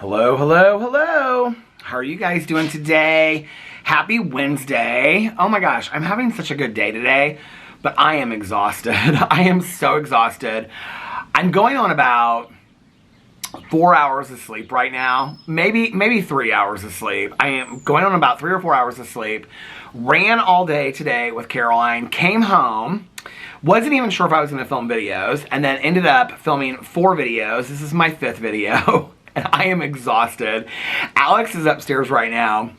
Hello, hello, hello. How are you guys doing today? Happy Wednesday. Oh my gosh, I'm having such a good day today, but I am exhausted. I am so exhausted. I'm going on about 4 hours of sleep right now. Maybe 3 hours of sleep. I am going on about 3 or 4 hours of sleep. Ran all day today with Caroline. Came home. Wasn't even sure if I was going to film videos, and then ended up filming 4 videos. This is my 5th video. And I am exhausted. Alex is upstairs right now.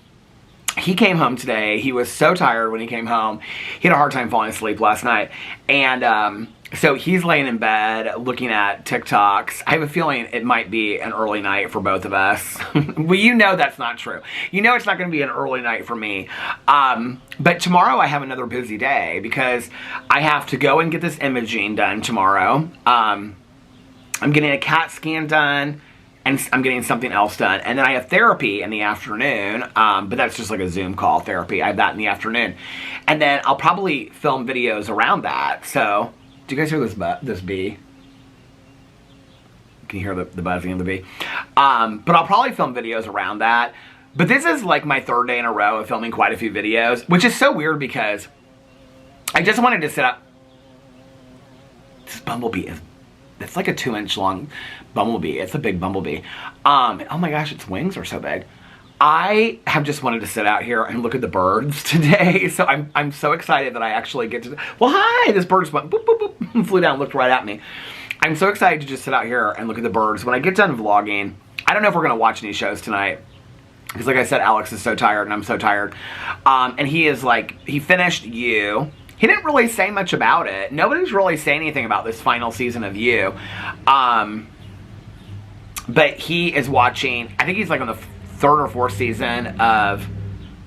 He came home today. He was so tired when he came home. He had a hard time falling asleep last night. And so he's laying in bed looking at TikToks. I have a feeling it might be an early night for both of us. Well, you know that's not true. You know it's not going to be an early night for me. But tomorrow I have another busy day because I have to go and get this imaging done tomorrow. I'm getting a CAT scan done. And I'm getting something else done. And then I have therapy in the afternoon, but that's just like a Zoom call therapy. I have that in the afternoon. And then I'll probably film videos around that. So, do you guys hear this bee? Can you hear the buzzing of the bee? But I'll probably film videos around that. But this is like my 3rd day in a row of filming quite a few videos, which is so weird because I just wanted to set up. This bumblebee it's like a 2-inch long bumblebee. It's a big bumblebee. Oh my gosh, its wings are so big. I have just wanted to sit out here and look at the birds today. So I'm so excited that I actually get to. Well, hi! This bird just went boop, boop, boop, and flew down and looked right at me. I'm so excited to just sit out here and look at the birds. When I get done vlogging, I don't know if we're going to watch any shows tonight. Because like I said, Alex is so tired and I'm so tired. And he is like, he finished You. He didn't really say much about it. Nobody's really saying anything about this final season of You. But he is watching, I think he's like on the 3rd or 4th season of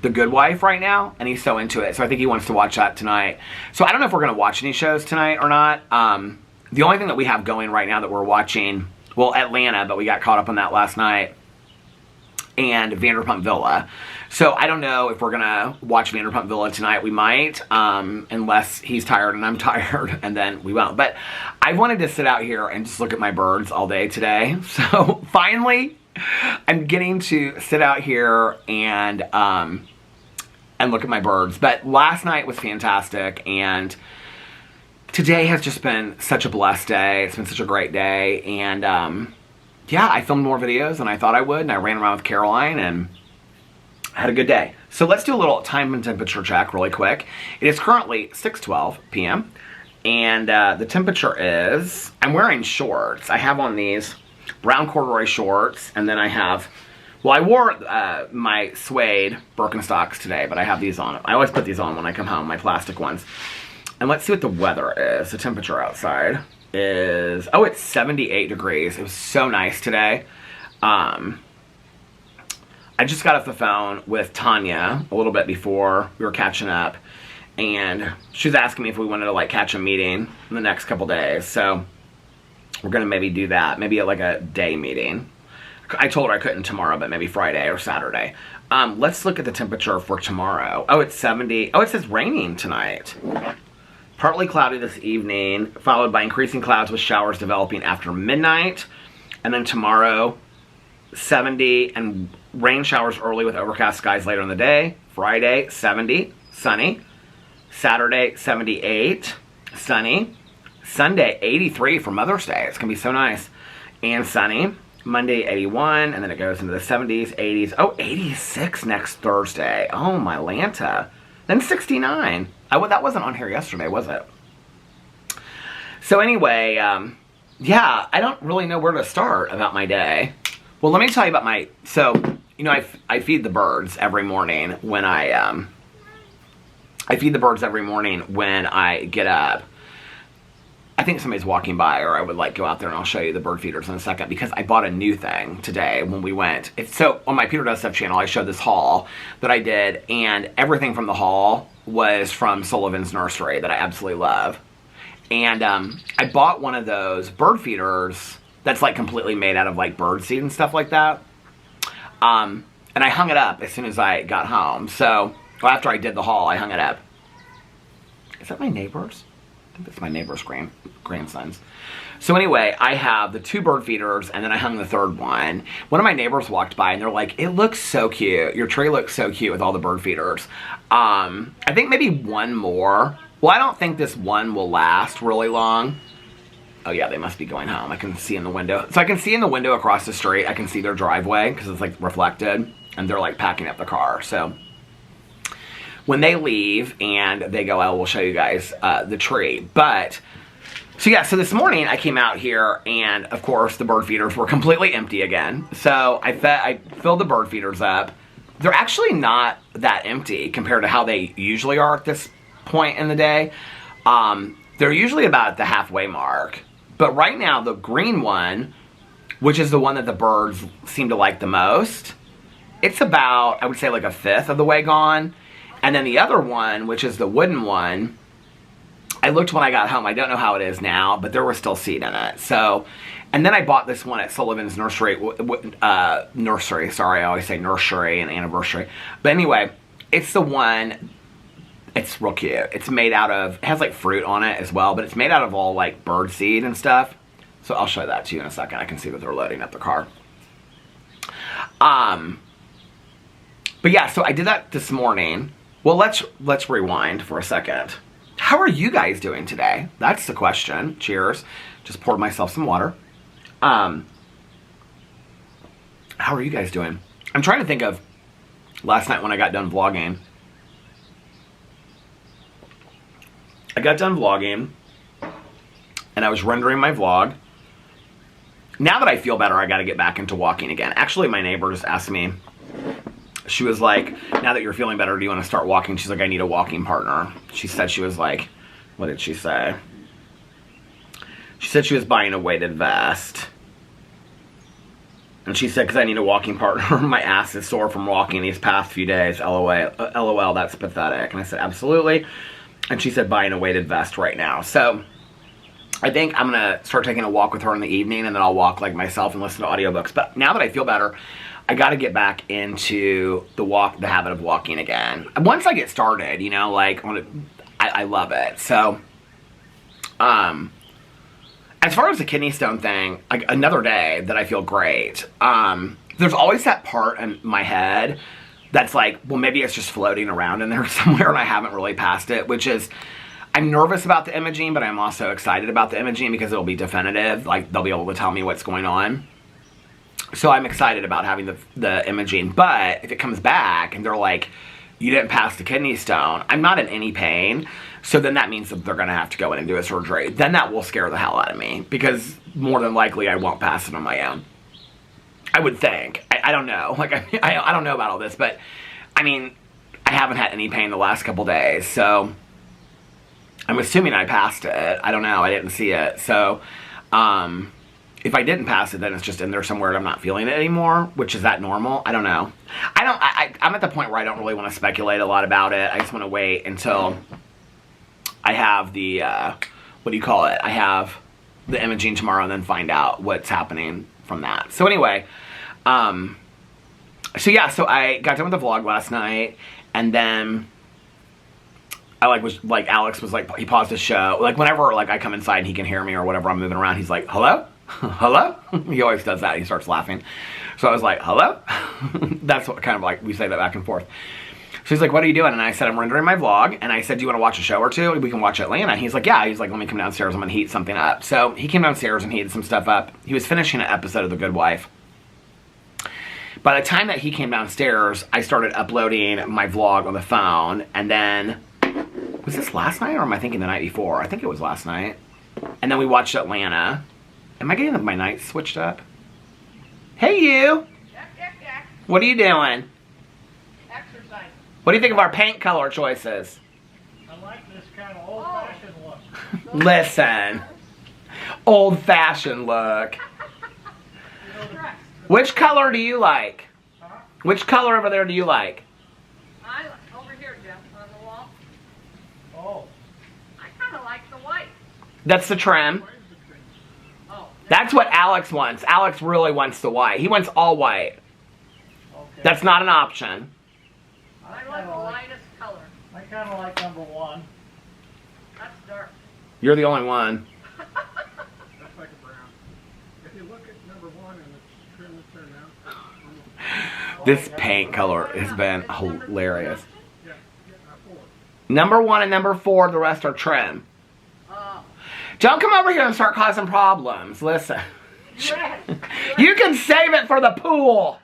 The Good Wife right now. And he's so into it. So I think he wants to watch that tonight. So I don't know if we're going to watch any shows tonight or not. The only thing that we have going right now that we're watching, well, Atlanta, but we got caught up on that last night. And Vanderpump Villa. So I don't know if we're gonna watch Vanderpump Villa tonight. We might, unless he's tired and I'm tired, and then we won't. But I wanted to sit out here and just look at my birds all day today. So finally, I'm getting to sit out here and look at my birds. But last night was fantastic, and today has just been such a blessed day. It's been such a great day, and yeah, I filmed more videos than I thought I would, and I ran around with Caroline and had a good day. So let's do a little time and temperature check really quick. It is currently 6:12 p.m. and the temperature is, I'm wearing shorts. I have on these brown corduroy shorts, and then I have, well, I wore my suede Birkenstocks today, but I have these on. I always put these on when I come home, my plastic ones. And let's see what the weather is. The temperature outside is, oh, it's 78 degrees. It was so nice today. I just got off the phone with Tanya a little bit before we were catching up, and she was asking me if we wanted to like catch a meeting in the next couple days. So we're gonna maybe do that, maybe like a day meeting. I told her I couldn't tomorrow, but maybe Friday or Saturday. Let's look at the temperature for tomorrow. Oh, it's 70. Oh, it says raining tonight. Partly cloudy this evening, followed by increasing clouds with showers developing after midnight. And then tomorrow, 70 and rain showers early with overcast skies later in the day. Friday, 70, sunny. Saturday, 78, sunny. Sunday, 83 for Mother's Day. It's going to be so nice. And sunny. Monday, 81, and then it goes into the 70s, 80s. Oh, 86 next Thursday. Oh, my Lanta. Then 69. That wasn't on here yesterday, was it? So anyway, yeah, I don't really know where to start about my day. Well, let me tell you about my, so, you know, I feed the birds every morning when I feed the birds every morning when I get up. I think somebody's walking by, or I would like go out there and I'll show you the bird feeders in a second, because I bought a new thing today when we went. So on my Peter Does Stuff channel, I showed this haul that I did, and everything from the haul was from Sullivan's Nursery that I absolutely love. And I bought one of those bird feeders that's like completely made out of like bird seed and stuff like that. And I hung it up as soon as I got home. So, well, after I did the haul, I hung it up. Is that my neighbors? think that's my neighbor's grandsons. So anyway, I have the 2 bird feeders, and then I hung the 3rd one. One of my neighbors walked by, and they're like, it looks so cute. Your tree looks so cute with all the bird feeders. I think maybe 1 more. Well, I don't think this one will last really long. Oh yeah, they must be going home. I can see in the window. So I can see in the window across the street, I can see their driveway because it's like reflected, and they're like packing up the car. So when they leave and they go out, we'll show you guys the tree. But, so yeah, so this morning I came out here and of course the bird feeders were completely empty again. So I filled the bird feeders up. They're actually not that empty compared to how they usually are at this point in the day. They're usually about at the halfway mark. But right now the green one, which is the one that the birds seem to like the most, it's about, I would say, like 1/5 of the way gone. And then the other one, which is the wooden one, I looked when I got home. I don't know how it is now, but there was still seed in it. So, and then I bought this one at Sullivan's Nursery. Nursery, sorry, I always say nursery and anniversary. But anyway, it's the one, it's real cute. It's made out of, it has like fruit on it as well, but it's made out of all like bird seed and stuff. So I'll show that to you in a second. I can see that they're loading up the car. But yeah, so I did that this morning. Well, let's rewind for a second. How are you guys doing today? That's the question. Cheers. Just poured myself some water. How are you guys doing? I'm trying to think of last night when I got done vlogging. I got done vlogging and I was rendering my vlog. Now that I feel better, I got to get back into walking again. Actually, my neighbor just asked me, she was like, now that you're feeling better, do you want to start walking? She's like, I need a walking partner. She said she was like, what did she say? She said she was buying a weighted vest. And she said, because I need a walking partner. My ass is sore from walking these past few days. LOL, that's pathetic. And I said, absolutely. And she said, buying a weighted vest right now. So I think I'm going to start taking a walk with her in the evening, and then I'll walk like myself and listen to audiobooks. But now that I feel better, I got to get back into the habit of walking again. Once I get started, you know, like, I love it. So, as far as the kidney stone thing, like another day that I feel great. There's always that part in my head that's like, well, maybe it's just floating around in there somewhere and I haven't really passed it, which is, I'm nervous about the imaging, but I'm also excited about the imaging because it'll be definitive. Like, they'll be able to tell me what's going on. So I'm excited about having the imaging. But if it comes back and they're like, you didn't pass the kidney stone, I'm not in any pain. So then that means that they're going to have to go in and do a surgery. Then that will scare the hell out of me because more than likely I won't pass it on my own. I would think. I don't know. Like, I don't know about all this, but I mean, I haven't had any pain the last couple days. So I'm assuming I passed it. I don't know. I didn't see it. So, if I didn't pass it, then it's just in there somewhere and I'm not feeling it anymore, which is that normal? I don't know. I'm at the point where I don't really want to speculate a lot about it. I just want to wait until I have the, what do you call it? I have the imaging tomorrow and then find out what's happening from that. So anyway, so yeah, so I got done with the vlog last night, and then Alex was like, he paused the show. Like, whenever, like, I come inside and he can hear me or whatever, I'm moving around, he's like, hello? Hello? He always does that. He starts laughing. So I was like, hello? That's what kind of like, we say that back and forth. So he's like, what are you doing? And I said, I'm rendering my vlog. And I said, do you want to watch a show or two? We can watch Atlanta. And he's like, yeah. He's like, let me come downstairs. I'm going to heat something up. So he came downstairs and heated some stuff up. He was finishing an episode of The Good Wife. By the time that he came downstairs, I started uploading my vlog on the phone. And then, was this last night or am I thinking the night before? I think it was last night. And then we watched Atlanta. Am I getting my nights switched up? Hey, you. Yep. What are you doing? Exercise. What do you think of our paint color choices? I like this kind of old-fashioned look. Listen. Old-fashioned look. Which color do you like? Huh? Which color over there do you like? Over here, Jeff, on the wall. Oh. I kind of like the white. That's the trim. Oh. That's what Alex wants. Alex really wants the white. He wants all white. Okay. That's not an option. I like the lightest color. I kind of like number one. That's dark. You're the only one. That's like a brown. If you look at number 1 and it's trim that's there now. This paint color has been hilarious. Yeah, 4. Number 1 and number 4, the rest are trim. Don't come over here and start causing problems. Listen. You can save it for the pool.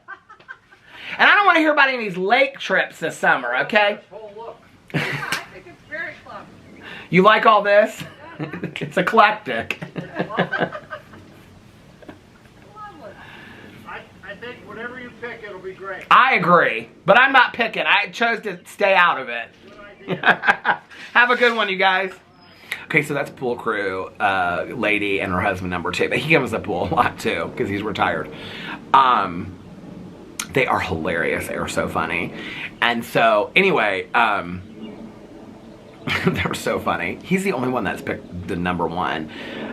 And I don't want to hear about any of these lake trips this summer, okay? Yeah, I think it's very clever. You like all this? It's eclectic. Lovely. I think whatever you pick, it'll be great. I agree, but I'm not picking. I chose to stay out of it. Good idea. Have a good one, you guys. Okay, so that's pool crew lady and her husband number 2. But he comes to the pool a lot too because he's retired. They are hilarious. They are so funny. And so anyway, they're so funny. He's the only one that's picked the number 1.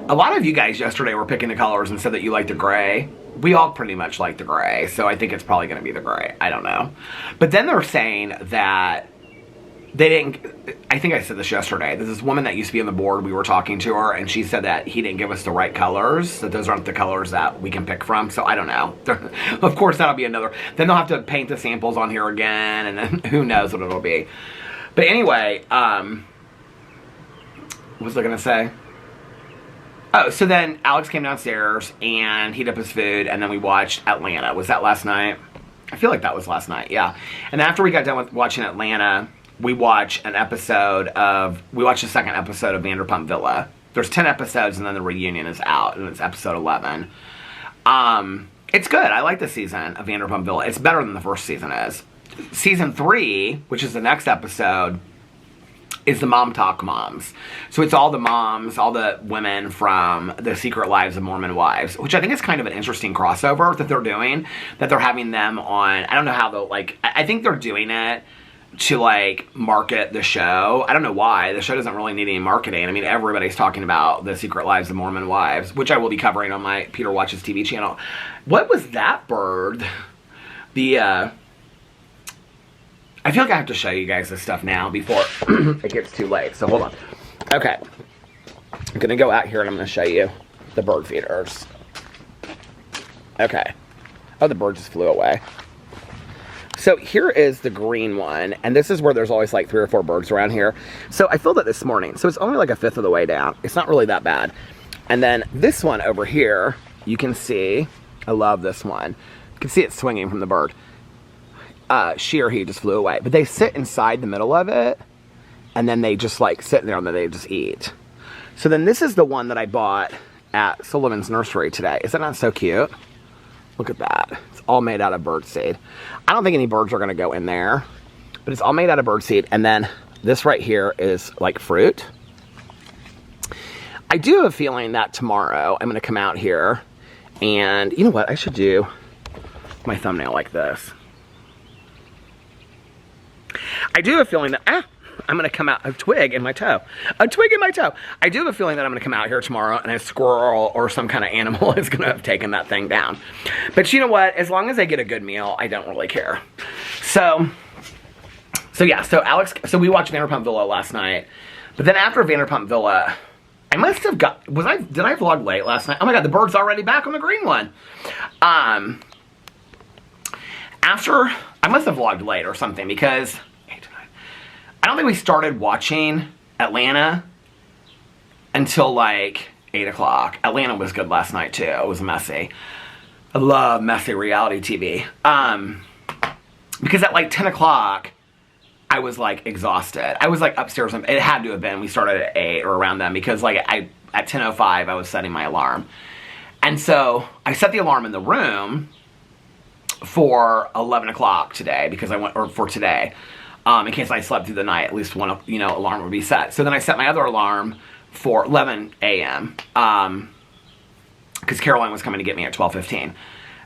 A lot of you guys yesterday were picking the colors and said that you like the gray. We all pretty much like the gray, so I think it's probably going to be the gray. I don't know. But then they're saying that they didn't, I think I said this yesterday, there's this woman that used to be on the board, we were talking to her, and she said that he didn't give us the right colors, that those aren't the colors that we can pick from, so I don't know. Of course, that'll be another, then they'll have to paint the samples on here again, and then who knows what it'll be. But anyway, what was I going to say? Oh, so then Alex came downstairs, and heated up his food, and then we watched Atlanta. Was that last night? I feel like that was last night, yeah. And after we got done with watching Atlanta, we watched the second episode of Vanderpump Villa. There's 10 episodes and then the reunion is out and it's episode 11. It's good. I like the season of Vanderpump Villa. It's better than the first season is. Season 3, which is the next episode, is the Mom Talk Moms. So it's all the moms, all the women from the Secret Lives of Mormon Wives, which I think is kind of an interesting crossover that they're doing, that they're having them on. I don't know how they'll, I think they're doing it to market the show. I don't know why. The show doesn't really need any marketing. I mean, everybody's talking about the Secret Lives of Mormon Wives, which I will be covering on my Peter Watches TV channel. What was that bird? I feel like I have to show you guys this stuff now before it gets too late. So hold on. Okay. I'm going to go out here and I'm going to show you the bird feeders. Okay. Oh, the bird just flew away. So here is the green one, and this is where there's always 3 or 4 birds around here. So I filled it this morning, so it's only 1/5 of the way down. It's not really that bad. And then this one over here, you can see, I love this one. You can see it swinging from the bird. She or he just flew away. But they sit inside the middle of it, and then they just sit there and then they just eat. So then this is the one that I bought at Sullivan's Nursery today. Is that not so cute? Look at that. It's all made out of birdseed. I don't think any birds are going to go in there, but it's all made out of birdseed. And then this right here is fruit. I do have a feeling that tomorrow I'm going to come out here and, you know what, I should do my thumbnail like this. I do have a feeling that, I'm going to come out, a twig in my toe. A twig in my toe. I do have a feeling that I'm going to come out here tomorrow and a squirrel or some kind of animal is going to have taken that thing down. But you know what? As long as I get a good meal, I don't really care. So yeah, so we watched Vanderpump Villa last night. But then after Vanderpump Villa, I must have did I vlog late last night? Oh my God, the bird's already back on the green one. I must have vlogged late or something because I don't think we started watching Atlanta until 8 o'clock. Atlanta was good last night too. It was messy. I love messy reality TV. Because at 10 o'clock, I was exhausted. I was upstairs. It had to have been. We started at 8 or around then because at 10:05 I was setting my alarm. And so I set the alarm in the room for 11 o'clock today because for today. In case I slept through the night, at least one, alarm would be set. So then I set my other alarm for 11 a.m. Because Caroline was coming to get me at 12:15.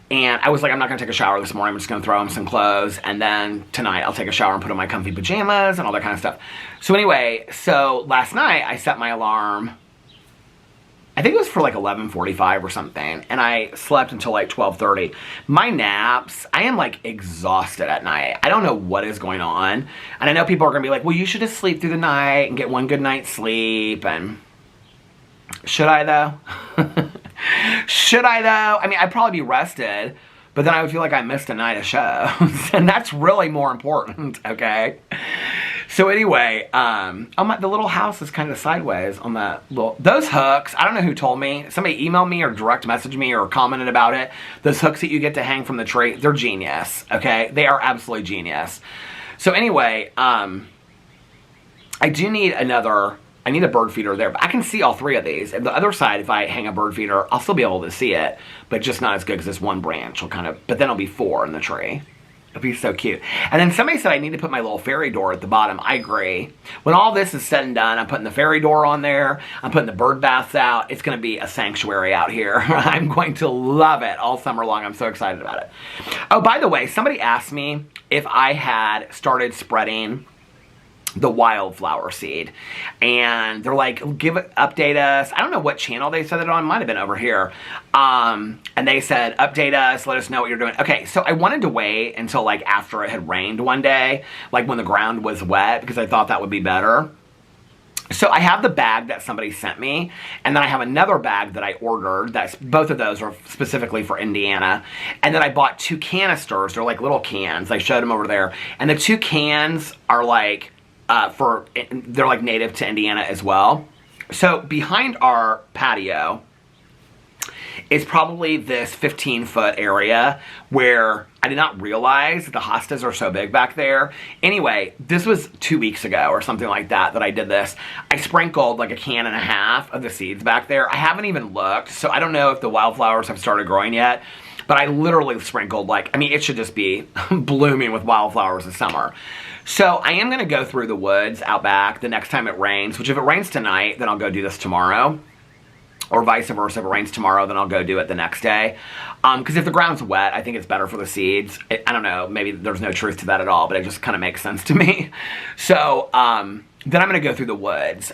And I was I'm not going to take a shower this morning. I'm just going to throw on some clothes. And then tonight I'll take a shower and put on my comfy pajamas and all that kind of stuff. So anyway, last night I set my alarm, I think it was for 11:45 or something, and I slept until 12:30. My naps, I am exhausted at night. I don't know what is going on, and I know people are gonna be well, you should just sleep through the night and get one good night's sleep, and Should I though? Should I though? I mean, I'd probably be rested, but then I would feel like I missed a night of shows. And that's really more important, okay? So anyway, the little house is kind of sideways on that little, those hooks, I don't know who told me, somebody emailed me or direct messaged me or commented about it. Those hooks that you get to hang from the tree, they're genius, okay? They are absolutely genius. So anyway, I need a bird feeder there, but I can see all three of these. And the other side, if I hang a bird feeder, I'll still be able to see it, but just not as good because this one branch will but then it'll be 4 in the tree. It'll be so cute. And then somebody said I need to put my little fairy door at the bottom. I agree. When all this is said and done, I'm putting the fairy door on there. I'm putting the bird baths out. It's going to be a sanctuary out here. I'm going to love it all summer long. I'm so excited about it. Oh, by the way, somebody asked me if I had started spreading the wildflower seed, and they're like, update us. I don't know what channel they said it on. Might have been over here. And they said, update us, let us know what you're doing. Okay, so I wanted to wait until like after it had rained one day, like when the ground was wet, because I thought that would be better. So I have the bag that somebody sent me, and then I have another bag that I ordered. Both of those are specifically for Indiana. And then I bought 2 canisters. They're like little cans. I showed them over there. And the 2 cans are like, they're like native to Indiana as well. So behind our patio is probably this 15-foot area where I did not realize the hostas are so big back there. Anyway, this was 2 weeks ago or something like that I did this. I sprinkled like 1.5 cans of the seeds back there. I haven't even looked, so I don't know if the wildflowers have started growing yet. But I literally sprinkled it should just be blooming with wildflowers this summer. So I am going to go through the woods out back the next time it rains, which if it rains tonight, then I'll go do this tomorrow. Or vice versa, if it rains tomorrow, then I'll go do it the next day. Because if the ground's wet, I think it's better for the seeds. I don't know, maybe there's no truth to that at all, but it just kind of makes sense to me. So then I'm going to go through the woods.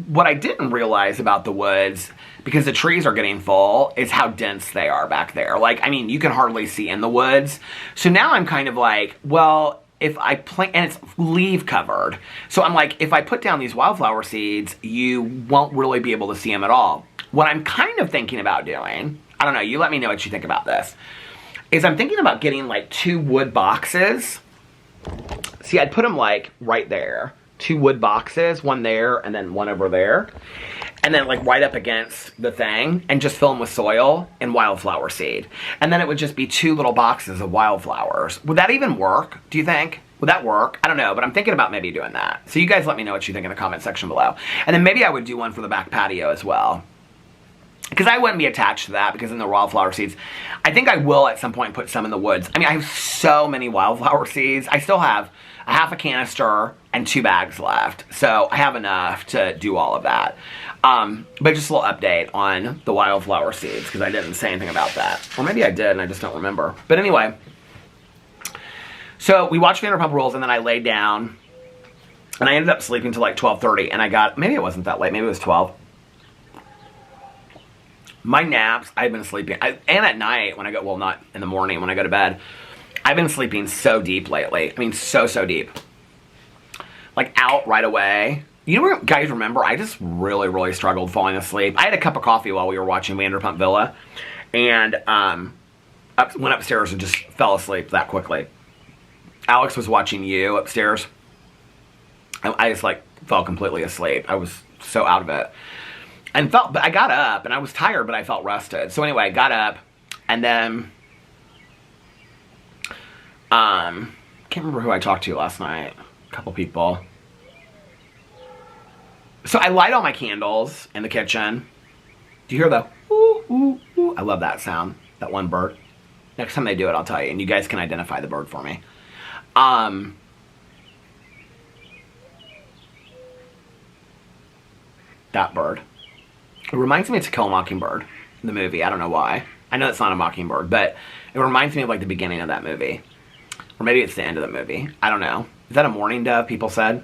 What I didn't realize about the woods, because the trees are getting full, is how dense they are back there. You can hardly see in the woods. So now I'm kind of like, well, if I plant, and it's leaf covered. So I'm like, if I put down these wildflower seeds, you won't really be able to see them at all. What I'm kind of thinking about doing, I don't know, you let me know what you think about this, is I'm thinking about getting 2 wood boxes. See, I'd put them right there. 2 wood boxes, one there and then one over there. And then right up against the thing, and just fill them with soil and wildflower seed. And then it would just be 2 little boxes of wildflowers. Would that even work, do you think? Would that work? I don't know, but I'm thinking about maybe doing that. So you guys let me know what you think in the comment section below. And then maybe I would do one for the back patio as well. Because I wouldn't be attached to that, because in the wildflower seeds, I think I will at some point put some in the woods. I have so many wildflower seeds. I still have a 1/2 canister and 2 bags left. So I have enough to do all of that. But just a little update on the wildflower seeds, because I didn't say anything about that. Or maybe I did and I just don't remember. But anyway, so we watched Vanderpump Rules, and then I laid down, and I ended up sleeping till 12:30, and maybe it wasn't that late, maybe it was 12. My naps, I've been sleeping, and at night when I go, well, not in the morning when I go to bed, I've been sleeping so deep lately. So deep. Out right away. You know what, guys, remember, I just really, really struggled falling asleep. I had a cup of coffee while we were watching Vanderpump Villa, and went upstairs and just fell asleep that quickly. Alex was watching You upstairs. I just fell completely asleep. I was so out of it. But I got up, and I was tired, but I felt rested. So anyway, I got up, and then, can't remember who I talked to last night. A couple people. So I light all my candles in the kitchen. Do you hear the ooh, ooh, ooh? I love that sound, that one bird. Next time they do it, I'll tell you, and you guys can identify the bird for me. That bird. It reminds me of To Kill a Mockingbird, the movie. I don't know why. I know it's not a mockingbird, but it reminds me of the beginning of that movie. Or maybe it's the end of the movie. I don't know. Is that a mourning dove, people said?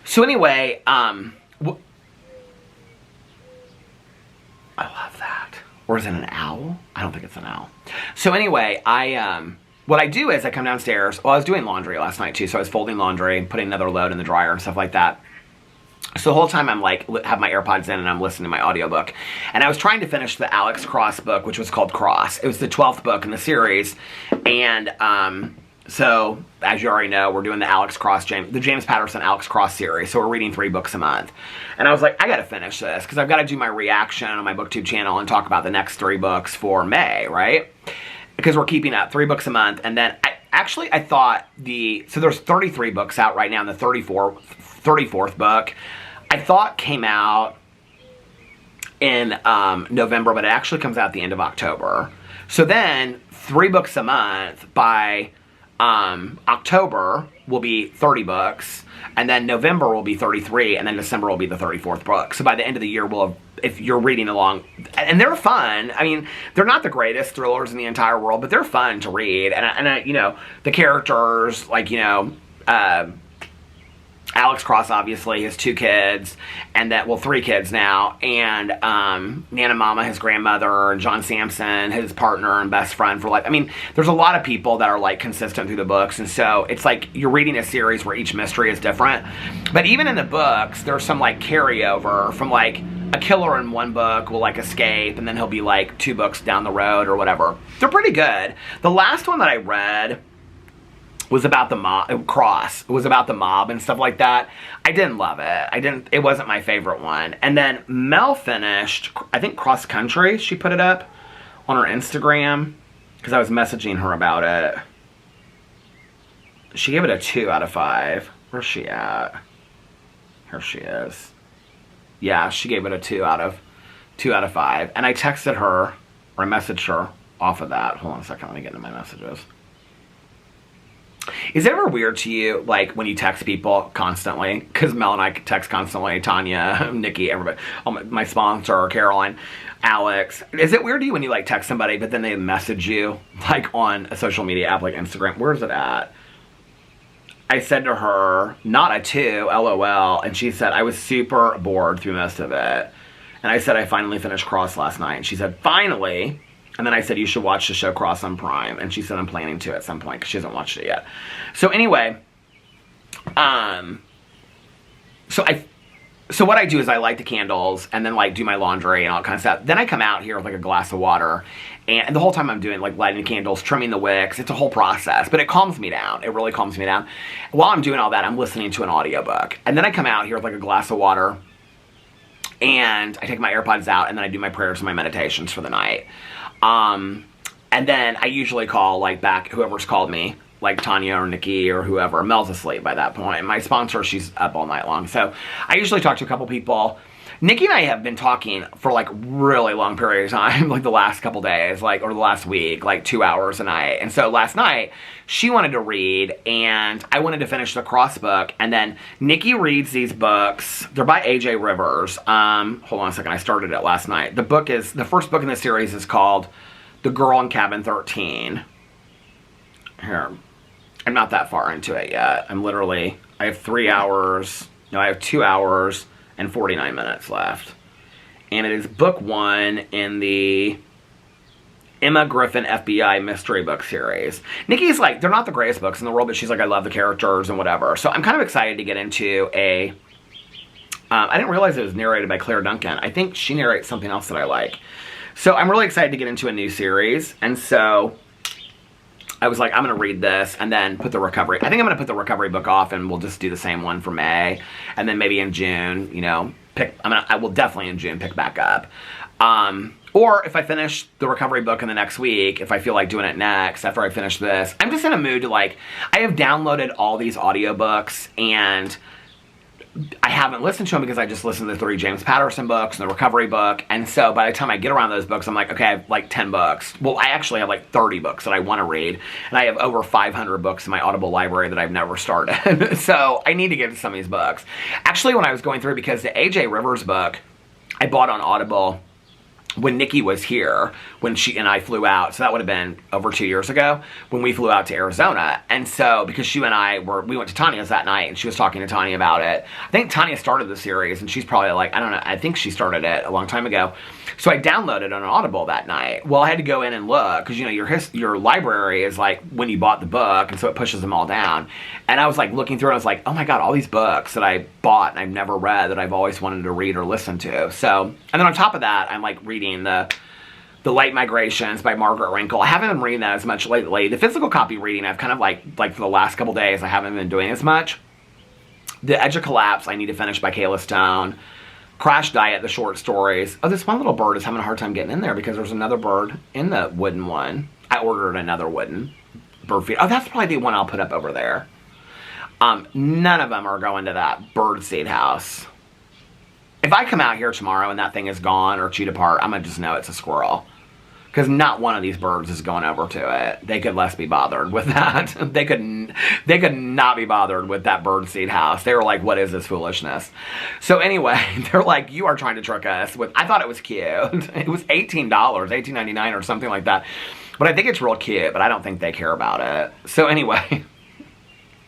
So anyway, I love that. Or is it an owl? I don't think it's an owl. So anyway, what I do is I come downstairs. Well, I was doing laundry last night too, so I was folding laundry, putting another load in the dryer and stuff like that. So the whole time I'm like, have my AirPods in and I'm listening to my audiobook. And I was trying to finish the Alex Cross book, which was called Cross. It was the 12th book in the series. And so, as you already know, we're doing the James Patterson Alex Cross series. So we're reading 3 books a month. And I was like, I got to finish this because I've got to do my reaction on my BookTube channel and talk about the next 3 books for May, right? Because we're keeping up 3 books a month. And then I thought so there's 33 books out right now, and the 34th book I thought came out in November, but it actually comes out at the end of October. So then 3 books a month by October will be 30 books, and then November will be 33, and then December will be the 34th book. So by the end of the year, if you're reading along, and they're fun. I mean, they're not the greatest thrillers in the entire world, but they're fun to read. And you know, the characters, like, you know, Alex Cross, obviously, has 2 kids, and 3 kids now, and Nana Mama, his grandmother, and John Sampson, his partner and best friend for life. I mean, there's a lot of people that are, like, consistent through the books, and so it's like you're reading a series where each mystery is different. But even in the books, there's some, like, carryover from, like, a killer in one book will, like, escape, and then he'll be, like, 2 books down the road or whatever. They're pretty good. The last one that I read was about the mob. Cross. It was about the mob and stuff like that. I didn't love it. It wasn't my favorite one. And then Mel finished, I think, Cross Country. She put it up on her Instagram because I was messaging her about it. She gave it a 2 out of 5. Where's she at? Here she is. Yeah, she gave it a 2 out of 5. And I texted her, or I messaged her off of that. Hold on a second. Let me get into my messages. Is it ever weird to you, like, when you text people constantly? Because Mel and I text constantly. Tanya, Nikki, everybody. My sponsor, Caroline, Alex. Is it weird to you when you, like, text somebody, but then they message you, like, on a social media app like Instagram? Where's it at? I said to her, not a 2, LOL. And she said, I was super bored through most of it. And I said, I finally finished Cross last night. And she said, finally. And then I said, you should watch the show Cross on Prime. And she said, I'm planning to at some point because she hasn't watched it yet. So anyway, so what I do is I light the candles and then, like, do my laundry and all that kind of stuff. Then I come out here with, like, a glass of water. And the whole time I'm doing, like, lighting the candles, trimming the wicks. It's a whole process. But it calms me down. It really calms me down. While I'm doing all that, I'm listening to an audiobook. And then I come out here with, like, a glass of water. And I take my AirPods out. And then I do my prayers and my meditations for the night. And then I usually call, like, back whoever's called me, like Tanya or Nikki or whoever. Mel's asleep by that point. And my sponsor, she's up all night long. So I usually talk to a couple people. Nikki and I have been talking for, like, really long periods of time, like the last couple days, like, or the last week, like 2 hours a night. And so last night, she wanted to read, and I wanted to finish the Cross book. And then Nikki reads these books. They're by A.J. Rivers. Hold on a second. I started it last night. The first book in the series is called The Girl in Cabin 13. Here. I'm not that far into it yet. I have 3 hours. No, I have 2 hours and 49 minutes left. And it is book 1 in the Emma Griffin FBI mystery book series. Nikki's like, they're not the greatest books in the world, but she's like, I love the characters and whatever. So I'm kind of excited to get into I didn't realize it was narrated by Claire Duncan. I think she narrates something else that I like. So I'm really excited to get into a new series. And so I was like, I'm going to read this and then put the recovery. I think I'm going to put the recovery book off and we'll just do the same one for May. And then maybe in June, you know, I will definitely in June pick back up. Or if I finish the recovery book in the next week, if I feel like doing it next after I finish this, I'm just in a mood to, like, I have downloaded all these audiobooks and I haven't listened to them because I just listened to the 3 James Patterson books and the recovery book. And so by the time I get around those books, I'm like, okay, I have like 10 books. Well, I actually have like 30 books that I want to read. And I have over 500 books in my Audible library that I've never started. So I need to get to some of these books. Actually, when I was going through, because the A.J. Rivers book I bought on Audible when Nikki was here, when she and I flew out. So that would have been over 2 years ago when we flew out to Arizona. And so, because she and I we went to Tanya's that night, and she was talking to Tanya about it. I think Tanya started the series, and she's probably like, I don't know, I think she started it a long time ago. So I downloaded on Audible that night. Well, I had to go in and look, because, you know, your library is like when you bought the book, and so it pushes them all down. And I was like looking through, and I was like, oh my God, all these books that I bought and I've never read that I've always wanted to read or listen to. So, and then on top of that, I'm like reading the Light Migrations by Margaret Wrinkle. I haven't been reading that as much lately. The physical copy reading, I've kind of like for the last couple days, I haven't been doing as much. The Edge of Collapse, I need to finish by Kayla Stone. Crash Diet, the short stories. Oh, this one little bird is having a hard time getting in there because there's another bird in the wooden one. I ordered another wooden bird feeder. Oh, that's probably the one I'll put up over there. None of them are going to that bird seed house. If I come out here tomorrow and that thing is gone or chewed apart, I'm going to just know it's a squirrel. Because not one of these birds is going over to it. They could less be bothered with that. They could not be bothered with that bird seed house. They were like, what is this foolishness? So anyway, they're like, you are trying to trick us with, I thought it was cute. It was $18, $18.99 or something like that. But I think it's real cute, but I don't think they care about it. So anyway,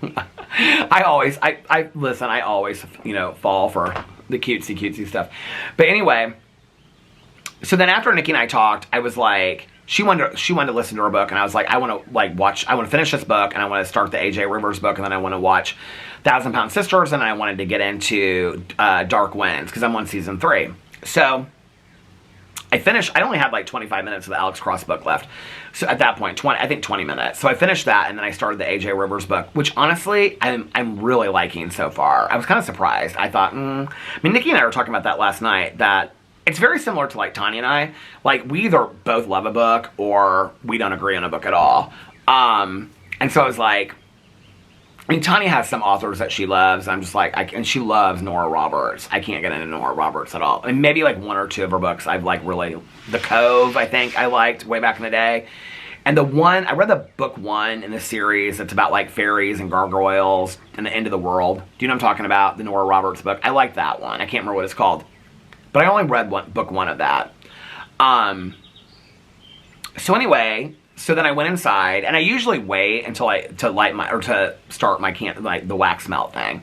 I always, you know, fall for the cutesy stuff. But anyway, so then after Nikki and I talked, I was like, she wanted to listen to her book, and I was like, I want to finish this book, and I want to start the AJ Rivers book, and then I want to watch 1,000 Pound Sisters, and I wanted to get into Dark Winds, because I'm on season 3. So I only had like 25 minutes of the Alex Cross book left. So at that point, 20 minutes. So I finished that, and then I started the AJ Rivers book, which honestly, I'm really liking so far. I was kind of surprised. I thought, I mean, Nikki and I were talking about that last night, that it's very similar to like Tanya and I. Like, we either both love a book or we don't agree on a book at all. And so I was like, I mean, Tanya has some authors that she loves. I'm just like, and she loves Nora Roberts. I can't get into Nora Roberts at all. And maybe like one or two of her books I've like really, The Cove, I think I liked way back in the day. And I read the book 1 in the series that's about like fairies and gargoyles and the end of the world. Do you know what I'm talking about? The Nora Roberts book. I like that one. I can't remember what it's called. But I only read book 1 of that. So anyway, so then I went inside, and I usually wait until to start my the wax melt thing.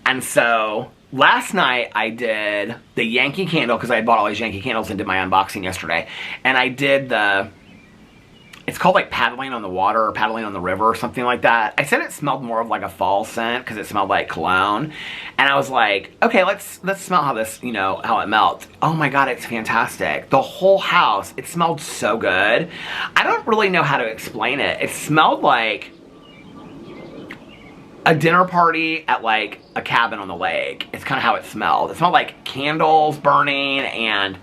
And so last night I did the Yankee Candle, because I had bought all these Yankee candles and did my unboxing yesterday. And I did it's called like paddling on the water or paddling on the river or something like that. I said it smelled more of like a fall scent because it smelled like cologne. And I was like, okay, let's smell how this, you know, how it melts. Oh my God, it's fantastic. The whole house, it smelled so good. I don't really know how to explain it. It smelled like a dinner party at like a cabin on the lake. It's kind of how it smelled. It smelled like candles burning, and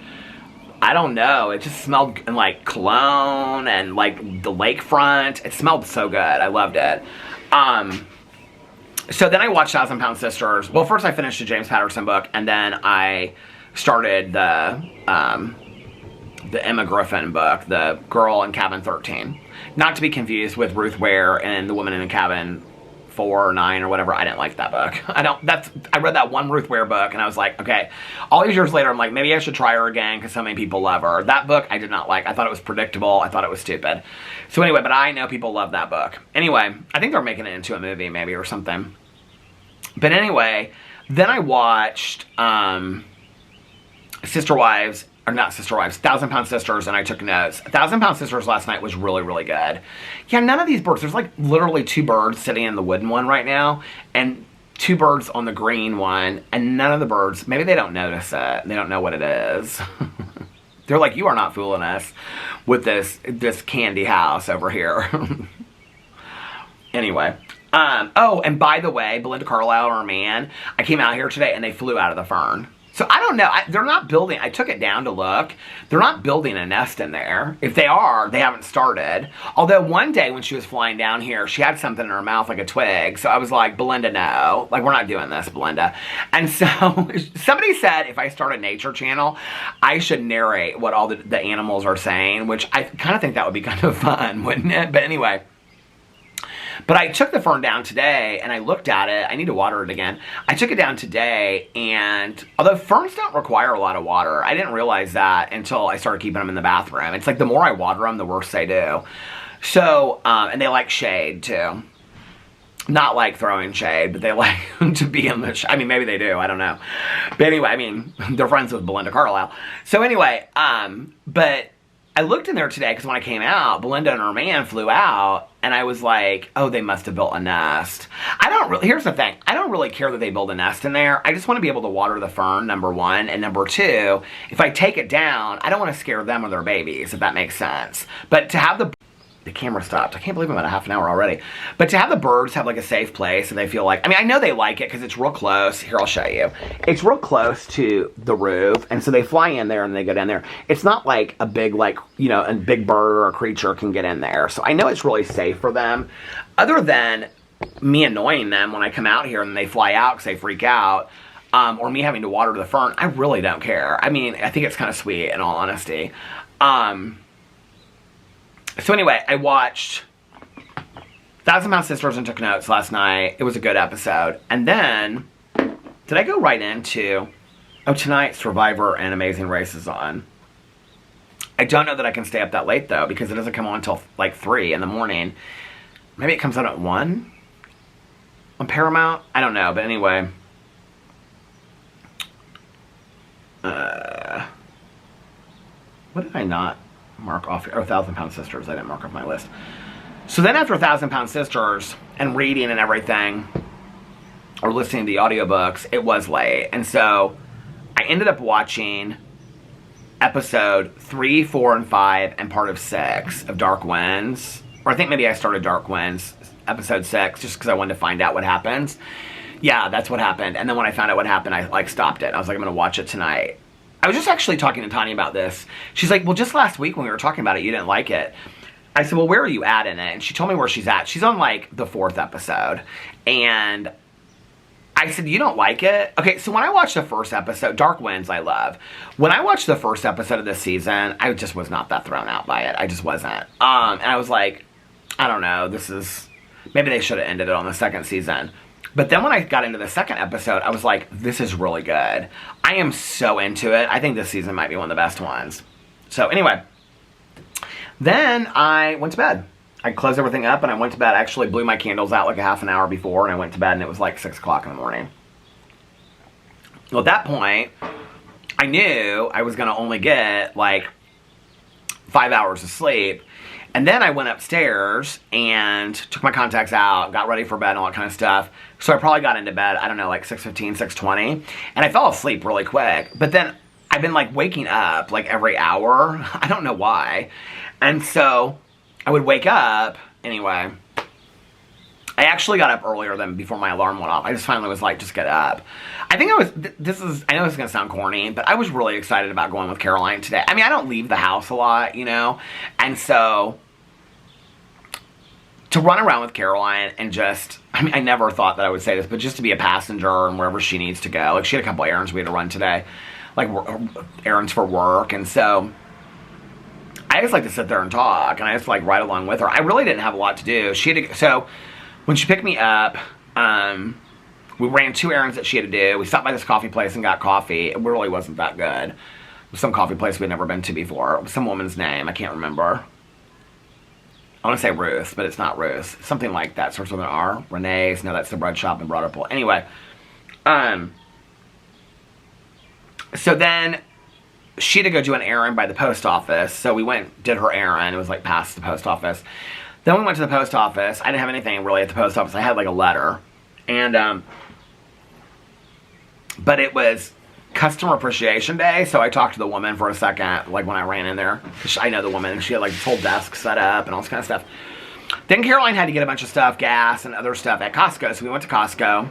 I don't know, it just smelled like cologne and like the lakefront. It smelled so good. I loved it. So then I watched 1,000 Pound Sisters. Well, first I finished the James Patterson book, and then I started the Emma Griffin book, The Girl in Cabin 13. Not to be confused with Ruth Ware and The Woman in the Cabin 4 or 9 or whatever. I didn't like that book. I read that one Ruth Ware book, and I was like, okay, all these years later, I'm like, maybe I should try her again because so many people love her. That book I did not like. I thought it was predictable. I thought it was stupid. So anyway, but I know people love that book. Anyway, I think they're making it into a movie maybe or something. But anyway, then I watched Sister Wives, or not Sister Wives, 1,000 Pound Sisters, and I took notes. 1,000 Pound Sisters last night was really, really good. Yeah, none of these birds, there's like literally 2 birds sitting in the wooden one right now, and 2 birds on the green one, and none of the birds, maybe they don't notice it. They don't know what it is. They're like, you are not fooling us with this candy house over here. Anyway. Oh, and by the way, Belinda Carlisle or man, I came out here today and they flew out of the fern. So I don't know. They're not building. I took it down to look. They're not building a nest in there. If they are, they haven't started. Although one day when she was flying down here, she had something in her mouth like a twig. So I was like, Belinda, no. Like, we're not doing this, Belinda. And so somebody said if I start a nature channel, I should narrate what all the animals are saying, which I kind of think that would be kind of fun, wouldn't it? But anyway. But I took the fern down today, and I looked at it. I need to water it again. I took it down today, and although ferns don't require a lot of water, I didn't realize that until I started keeping them in the bathroom. It's like the more I water them, the worse they do. So, and they like shade, too. Not like throwing shade, but they like to be in the I mean, maybe they do. I don't know. But anyway, I mean, they're friends with Belinda Carlisle. So anyway, but I looked in there today because when I came out, Belinda and her man flew out, and I was like, oh, they must have built a nest. Here's the thing. I don't really care that they build a nest in there. I just want to be able to water the fern, number one. And number two, if I take it down, I don't want to scare them or their babies, if that makes sense. But to have the camera stopped. I can't believe I'm at a half an hour already. But to have the birds have like a safe place and they feel like, I mean, I know they like it because it's real close. Here, I'll show you. It's real close to the roof. And so they fly in there and they go down there. It's not like a big, like, you know, a big bird or a creature can get in there. So I know it's really safe for them. Other than me annoying them when I come out here and they fly out because they freak out, or me having to water the fern, I really don't care. I mean, I think it's kind of sweet in all honesty. So anyway, I watched 1,000 Pound Sisters and took notes last night. It was a good episode. And then, did I go right into, oh, tonight Survivor and Amazing Race is on. I don't know that I can stay up that late, though, because it doesn't come on until like 3 in the morning. Maybe it comes on at 1 on Paramount? I don't know, but anyway. What did I not mark off? Or 1,000 Pound Sisters. I didn't mark off my list. So then after 1,000 Pound Sisters and reading and everything, or listening to the audiobooks, it was late. And so I ended up watching episode 3, 4, and 5 and part of 6 of Dark Winds. Or I think maybe I started Dark Winds, episode 6, just because I wanted to find out what happens. Yeah, that's what happened. And then when I found out what happened, I like stopped it. I was like, I'm going to watch it tonight. I was just actually talking to Tanya about this. She's like, well, just last week when we were talking about it, you didn't like it. I said, well, where are you at in it? And she told me where she's at. She's on, like, the 4th episode. And I said, you don't like it? Okay, so when I watched the first episode, Dark Winds I love. When I watched the first episode of this season, I just was not that thrown out by it. I just wasn't. And I was like, I don't know, this is... Maybe they should have ended it on the 2nd season. But then when I got into the 2nd episode, I was like, this is really good. I am so into it. I think this season might be one of the best ones. So anyway, then I went to bed. I closed everything up and I went to bed. I actually blew my candles out like a half an hour before and I went to bed and it was like 6 o'clock in the morning. Well, at that point, I knew I was going to only get like 5 hours of sleep. And then I went upstairs and took my contacts out, got ready for bed and all that kind of stuff. So I probably got into bed, I don't know, like 6:15, 6:20. And I fell asleep really quick. But then I've been like waking up like every hour. I don't know why. And so I would wake up. Anyway, I actually got up earlier than before my alarm went off. I just finally was like, just get up. I think I was, I know this is going to sound corny, but I was really excited about going with Caroline today. I mean, I don't leave the house a lot, you know? And so, to run around with Caroline and just, I mean, I never thought that I would say this, but just to be a passenger and wherever she needs to go. Like, she had a couple errands we had to run today. Like, errands for work. And so, I just like to sit there and talk. And I just like ride along with her. I really didn't have a lot to do. She had to, so, when she picked me up, we ran 2 errands that she had to do. We stopped by this coffee place and got coffee. It really wasn't that good. It was some coffee place we'd never been to before. It was some woman's name. I can't remember. I want to say Ruth, but it's not Ruth. Something like that. Starts with an R. Renee's. No, that's the bread shop in Broaderpool. Anyway. So then she had to go do an errand by the post office. So we went, did her errand. It was like past the post office. Then we went to the post office. I didn't have anything really at the post office. I had like a letter. And, but it was Customer Appreciation Day, so I talked to the woman for a second, like when I ran in there. I know the woman, and she had like this whole desk set up and all this kind of stuff. Then Caroline had to get a bunch of stuff, gas and other stuff at Costco, so we went to Costco.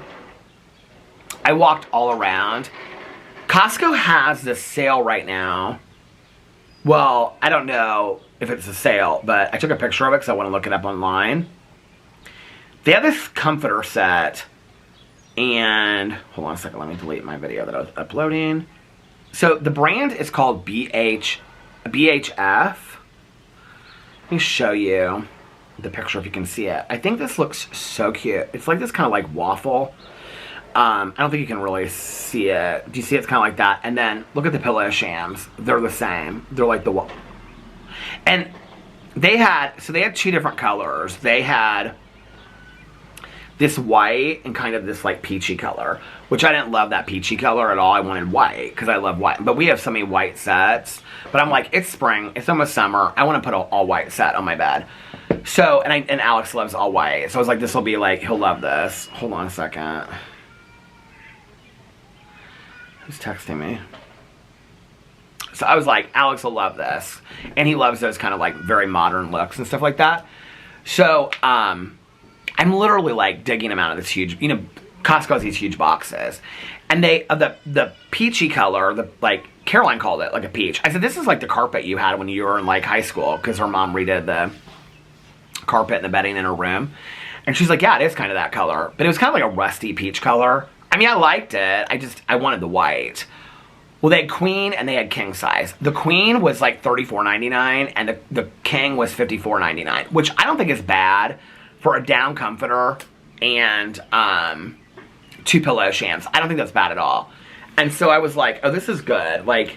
I walked all around. Costco has this sale right now. Well, I don't know if it's a sale, but I took a picture of it because I want to look it up online. They have this comforter set, and hold on a second, let me delete my video that I was uploading. So the brand is called BHF. Let me show you. the picture if you can see it. I think this looks so cute. It's like this kind of like waffle. I don't think you can really see it. Do you see it's kind of like that? And then look at the pillow shams. They're the same. They're like the wall. And they had two different colors. They had this white and kind of this like peachy color, which I didn't love that peachy color at all. I wanted white because I love white. But we have so many white sets. But I'm like, it's spring. It's almost summer. I want to put an all white set on my bed. So, and Alex loves all white. So I was like, this will be like, he'll love this. Hold on a second. Who's texting me? So I was like, Alex will love this. And he loves those kind of like very modern looks and stuff like that. So, I'm literally like digging them out of this huge, you know, Costco has these huge boxes. And they, the peachy color, like, Caroline called it like a peach. I said, this is like the carpet you had when you were in like high school. Because her mom redid the carpet and the bedding in her room. And she's like, yeah, it is kind of that color. But it was kind of like a rusty peach color. I mean, I liked it. I wanted the white. Well, they had queen and they had king size. The queen was like $34.99 and the king was $54.99, which I don't think is bad for a down comforter and 2 pillow shams. I don't think that's bad at all. And so I was like, oh, this is good. Like,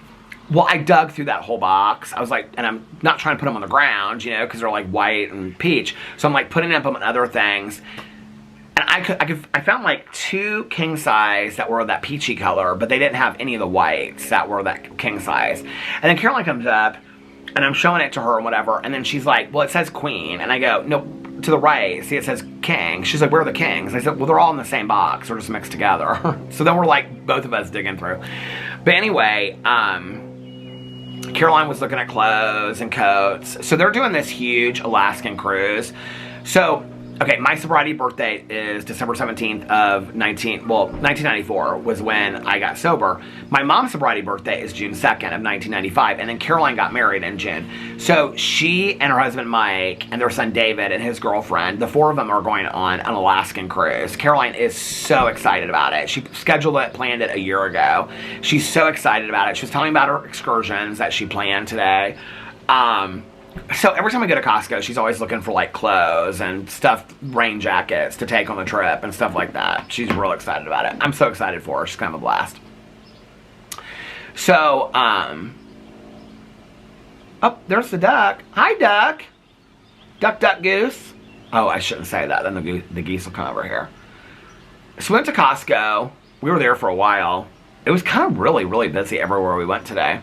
well, I dug through that whole box. I was like, and I'm not trying to put them on the ground, you know, because they're like white and peach. So I'm like putting up them on other things. And I found like 2 king size that were that peachy color, but they didn't have any of the whites that were that king size. And then Caroline comes up, and I'm showing it to her and whatever, and then she's like, well, it says queen. And I go, no, to the right, see it says king. She's like, where are the kings? I said, well, they're all in the same box. They're just mixed together. So then we're like, both of us digging through. But anyway, Caroline was looking at clothes and coats. So they're doing this huge Alaskan cruise. So, okay, my sobriety birthday is December 17th of 1994 was when I got sober. My mom's sobriety birthday is June 2nd of 1995, and then Caroline got married in June. So she and her husband Mike and their son David and his girlfriend, the 4 of them are going on an Alaskan cruise. Caroline is so excited about it. She scheduled it, planned it a year ago. She's so excited about it. She was telling me about her excursions that she planned today. So every time I go to Costco, she's always looking for like clothes and stuff, rain jackets to take on the trip and stuff like that. She's real excited about it. I'm so excited for her. She's kind of a blast. So, oh, there's the duck. Hi, duck. Duck, duck, goose. Oh, I shouldn't say that. Then the geese will come over here. So we went to Costco. We were there for a while. It was kind of really, really busy everywhere we went today.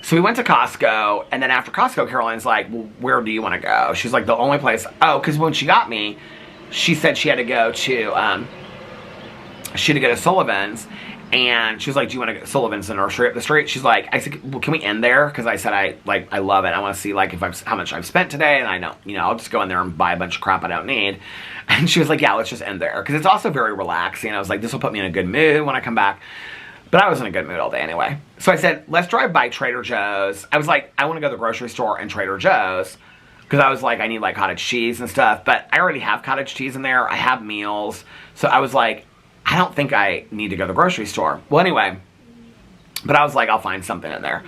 So we went to Costco, and then after Costco, Caroline's like, well, where do you want to go? She's like, the only place, oh, because when she got me, she said she had to go to Sullivan's, and she was like, do you want to go to Sullivan's, the nursery up the street? She's like, I said, well, can we end there? Because I said, I love it. I want to see, like, how much I've spent today, and I know, you know, I'll just go in there and buy a bunch of crap I don't need. And she was like, yeah, let's just end there. Because it's also very relaxing. I was like, this will put me in a good mood when I come back. But I was in a good mood all day anyway. So I said, let's drive by Trader Joe's. I was like, I want to go to the grocery store and Trader Joe's. Because I was like, I need like cottage cheese and stuff. But I already have cottage cheese in there. I have meals. So I was like, I don't think I need to go to the grocery store. Well, anyway. But I was like, I'll find something in there.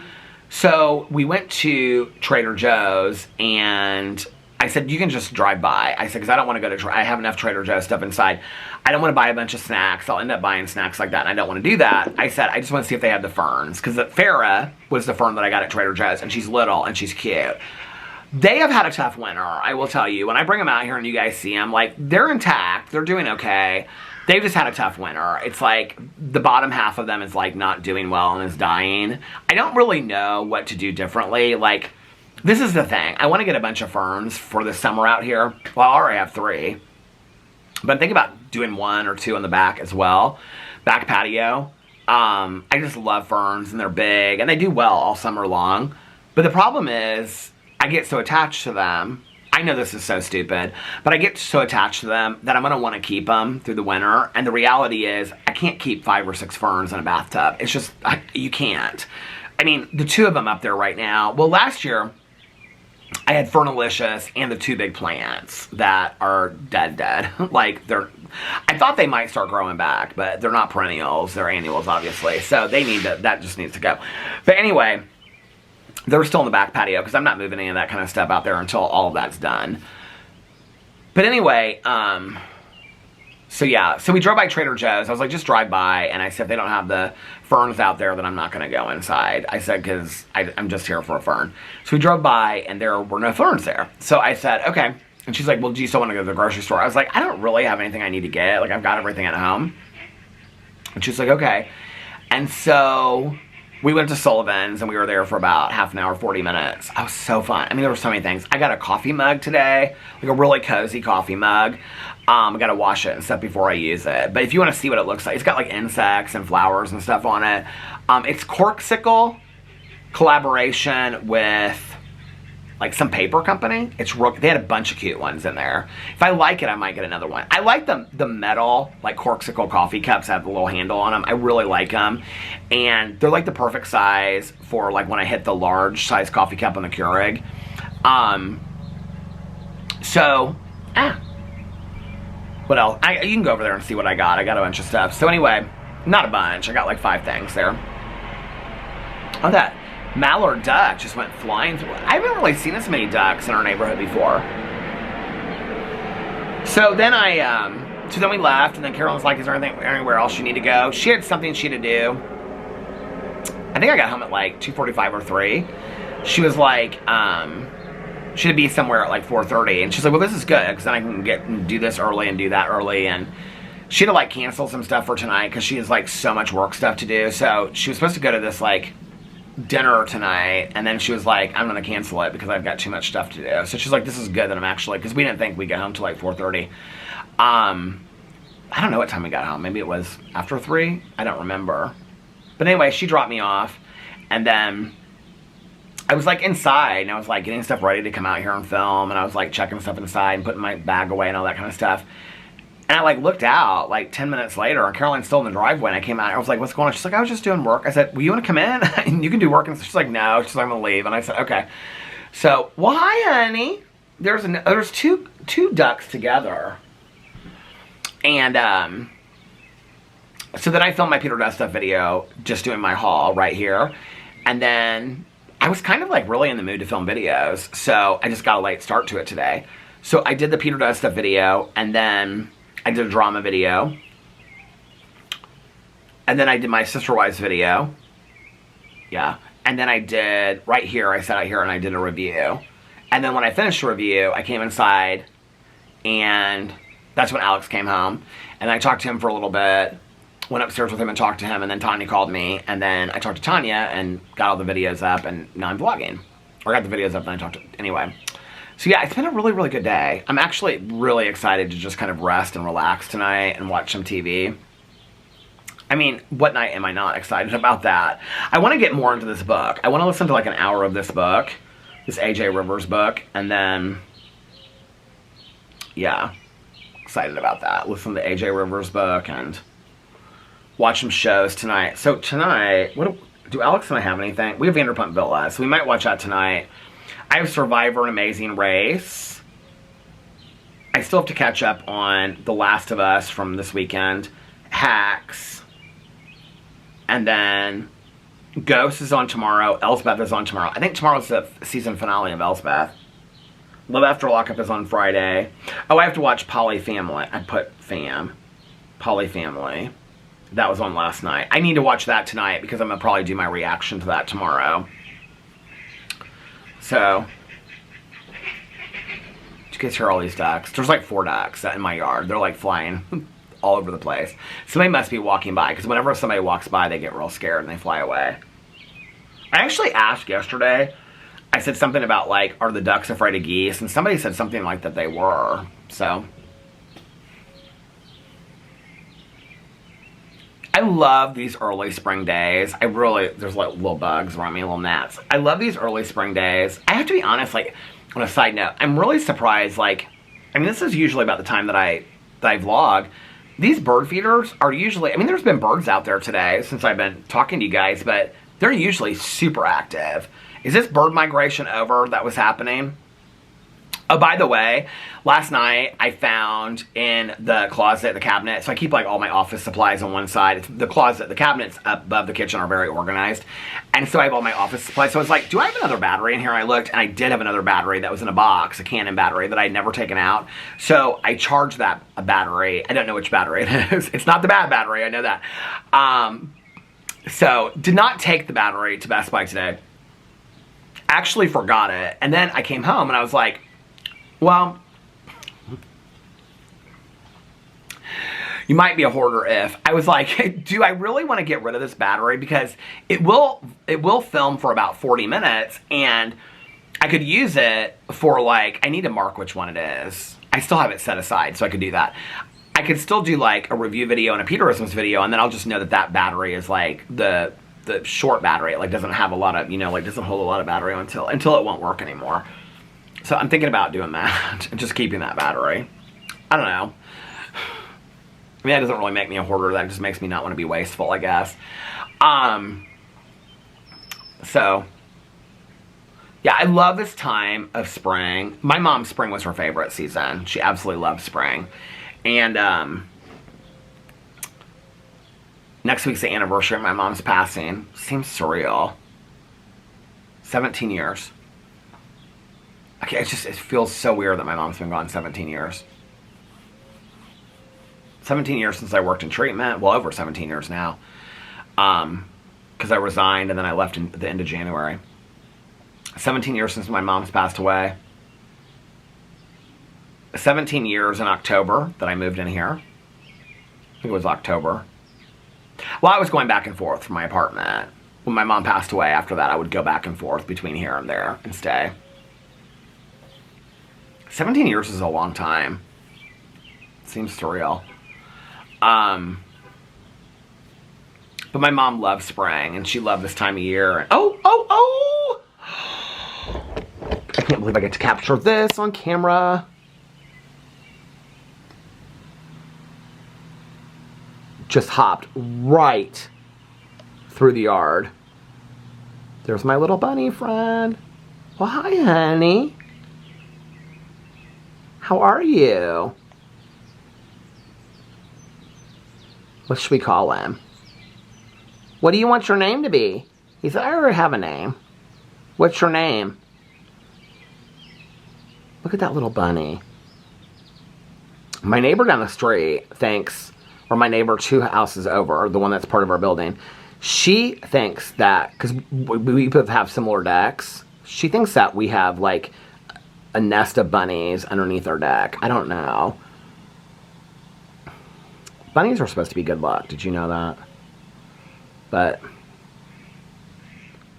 So we went to Trader Joe's and I said, you can just drive by. I said, because I don't want to go to, I have enough Trader Joe's stuff inside. I don't want to buy a bunch of snacks. I'll end up buying snacks like that, and I don't want to do that. I said, I just want to see if they have the ferns. Because Farrah was the fern that I got at Trader Joe's, and she's little, and she's cute. They have had a tough winter, I will tell you. When I bring them out here and you guys see them, like, they're intact. They're doing okay. They've just had a tough winter. It's like the bottom half of them is, like, not doing well and is dying. I don't really know what to do differently. Like, this is the thing. I want to get a bunch of ferns for the summer out here. Well, I already have 3. But I'm thinking about doing 1 or 2 on the back as well. Back patio. I just love ferns, and they're big, and they do well all summer long. But the problem is, I get so attached to them. I know this is so stupid, but I get so attached to them that I'm going to want to keep them through the winter. And the reality is, I can't keep 5 or 6 ferns in a bathtub. It's just, you can't. I mean, the 2 of them up there right now. Well, last year, I had Fernalicious and the 2 big plants that are dead. Like, I thought they might start growing back, but they're not perennials. They're annuals, obviously. So they need to, that just needs to go. But anyway, They're still in the back patio because I'm not moving any of that kind of stuff out there until all of that's done. But anyway, so yeah, so we drove by Trader Joe's. I was like, just drive by, and I said, if they don't have the ferns out there, then I'm not going to go inside. I said, because I'm just here for a fern. So we drove by, and there were no ferns there. So I said, okay. And she's like, well, do you still want to go to the grocery store? I was like, I don't really have anything I need to get. Like, I've got everything at home. And she's like, okay. And so we went to Sullivan's, and we were there for about half an hour, 40 minutes. It was so fun. I mean, there were so many things. I got a coffee mug today, like a really cozy coffee mug. I got to wash it and stuff before I use it. But if you want to see what it looks like, it's got like insects and flowers and stuff on it. It's Corksicle collaboration with like some paper company. They had a bunch of cute ones in there. If I like it, I might get another one. I like the metal, like Corksicle coffee cups that have the little handle on them. I really like them. And they're like the perfect size for like when I hit the large size coffee cup on the Keurig. What else? You can go over there and see what I got. I got a bunch of stuff. So anyway, not a bunch. I got like 5 things there. Oh, that mallard duck just went flying through. I haven't really seen this many ducks in our neighborhood before. So then then we left, and then Carolyn's like, is there anything anywhere else you need to go? She had something she had to do. I think I got home at like 2:45 or 3. She was like, she had to be somewhere at like 4:30, and she's like, well, this is good, because then I can get and do this early and do that early, and she had to like cancel some stuff for tonight, because she has like so much work stuff to do. So she was supposed to go to this like dinner tonight, and then she was like, I'm gonna cancel it because I've got too much stuff to do. So she's like, this is good that I'm actually, because we didn't think we'd get home till like 4:30. I don't know what time we got home. Maybe it was after 3. I don't remember. But anyway, she dropped me off, and then I was like inside, and I was like getting stuff ready to come out here and film, and I was like checking stuff inside and putting my bag away and all that kind of stuff. And I like looked out like 10 minutes later, and Caroline's still in the driveway, and I came out, and I was like, what's going on? She's like, I was just doing work. I said, well, you want to come in? And you can do work. And she's like, no. She's like, I'm going to leave. And I said, okay. So, well, hi, honey. There's two ducks together. And so then I filmed my Peter Dust Stuff video, just doing my haul right here. And then I was kind of like really in the mood to film videos, so I just got a late start to it today. So I did the Peter Dust Stuff video, and then I did a drama video, and then I did my Sister Wives video. Yeah. And then I did, right here, I sat out here and I did a review. And then when I finished the review, I came inside, and that's when Alex came home. And I talked to him for a little bit, went upstairs with him and talked to him, and then Tanya called me, and then I talked to Tanya and got all the videos up, and now I'm vlogging. Or I got the videos up and I talked to, anyway. So yeah, it's been a really, really good day. I'm actually really excited to just kind of rest and relax tonight and watch some TV. I mean, what night am I not excited about that? I want to get more into this book. I want to listen to like an hour of this book, this A.J. Rivers book, and then, yeah, excited about that. Listen to the A.J. Rivers book and watch some shows tonight. So tonight, do Alex and I have anything? We have Vanderpump Villa, so we might watch that tonight. I have Survivor and Amazing Race. I still have to catch up on The Last of Us from this weekend. Hacks. And then Ghost is on tomorrow. Elsbeth is on tomorrow. I think tomorrow's the season finale of Elsbeth. Love After Lockup is on Friday. Oh, I have to watch Polyfamily. I put fam. Polyfamily. That was on last night. I need to watch that tonight because I'm going to probably do my reaction to that tomorrow. So, did you guys hear all these ducks? There's like 4 ducks in my yard. They're like flying all over the place. Somebody must be walking by, because whenever somebody walks by, they get real scared and they fly away. I actually asked yesterday, I said something about like, are the ducks afraid of geese? And somebody said something like that they were. So, I love these early spring days. There's like little bugs around me, little gnats. I love these early spring days. I have to be honest, like, on a side note, I'm really surprised, like, I mean, this is usually about the time that I vlog. These bird feeders are usually, I mean, there's been birds out there today since I've been talking to you guys, but they're usually super active. Is this bird migration over that was happening? Oh, by the way, last night I found in the closet, the cabinet, so I keep like all my office supplies on one side. It's the closet, the cabinets up above the kitchen are very organized. And so I have all my office supplies. So I was like, do I have another battery in here? And I looked, and I did have another battery that was in a box, a Canon battery that I'd never taken out. So I charged that battery. I don't know which battery it is. It's not the bad battery, I know that. So did not take the battery to Best Buy today. Actually forgot it. And then I came home and I was like, well, you might be a hoarder if. I was like, do I really want to get rid of this battery? Because it will film for about 40 minutes, and I could use it for like, I need to mark which one it is. I still have it set aside, so I could do that. I could still do like a review video and a Peterisms video, and then I'll just know that that battery is like the short battery. It like doesn't have a lot of, you know, like doesn't hold a lot of battery until it won't work anymore. So I'm thinking about doing that and just keeping that battery. I don't know. I mean, that doesn't really make me a hoarder. That just makes me not want to be wasteful, I guess. So, yeah, I love this time of spring. My mom, spring was her favorite season. She absolutely loves spring. And next week's the anniversary of my mom's passing. Seems surreal. 17 years. Okay, it feels so weird that my mom's been gone 17 years. 17 years since I worked in treatment. Well, over 17 years now. Because I resigned and then I left at the end of January. 17 years since my mom's passed away. 17 years in October that I moved in here. I think it was October. Well, I was going back and forth from my apartment. When my mom passed away, after that, I would go back and forth between here and there and stay. 17 years is a long time. Seems surreal. But my mom loved spring, and she loved this time of year. And oh! I can't believe I get to capture this on camera. Just hopped right through the yard. There's my little bunny friend. Well, hi, honey. How are you? What should we call him? What do you want your name to be? He said, I already have a name. What's your name? Look at that little bunny. My neighbor down the street thinks, or my neighbor 2 houses over, the one that's part of our building, she thinks that, because we both have similar decks, she thinks that we have like a nest of bunnies underneath our deck. I don't know. Bunnies are supposed to be good luck. Did you know that? But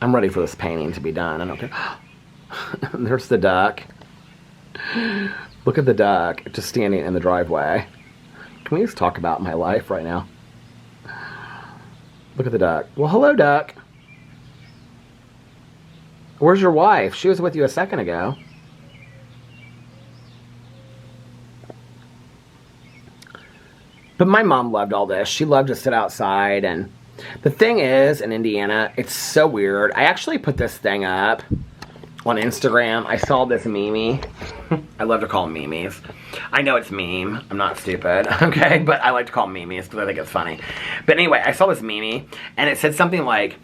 I'm ready for this painting to be done. I don't care. There's the duck. Look at the duck just standing in the driveway. Can we just talk about my life right now? Look at the duck. Well, hello, duck. Where's your wife? She was with you a second ago. But my mom loved all this. She loved to sit outside. And the thing is, in Indiana, it's so weird. I actually put this thing up on Instagram. I saw this meme. I love to call them memes. I know it's meme. I'm not stupid, okay? But I like to call them memes because I think it's funny. But anyway, I saw this meme, and it said something like,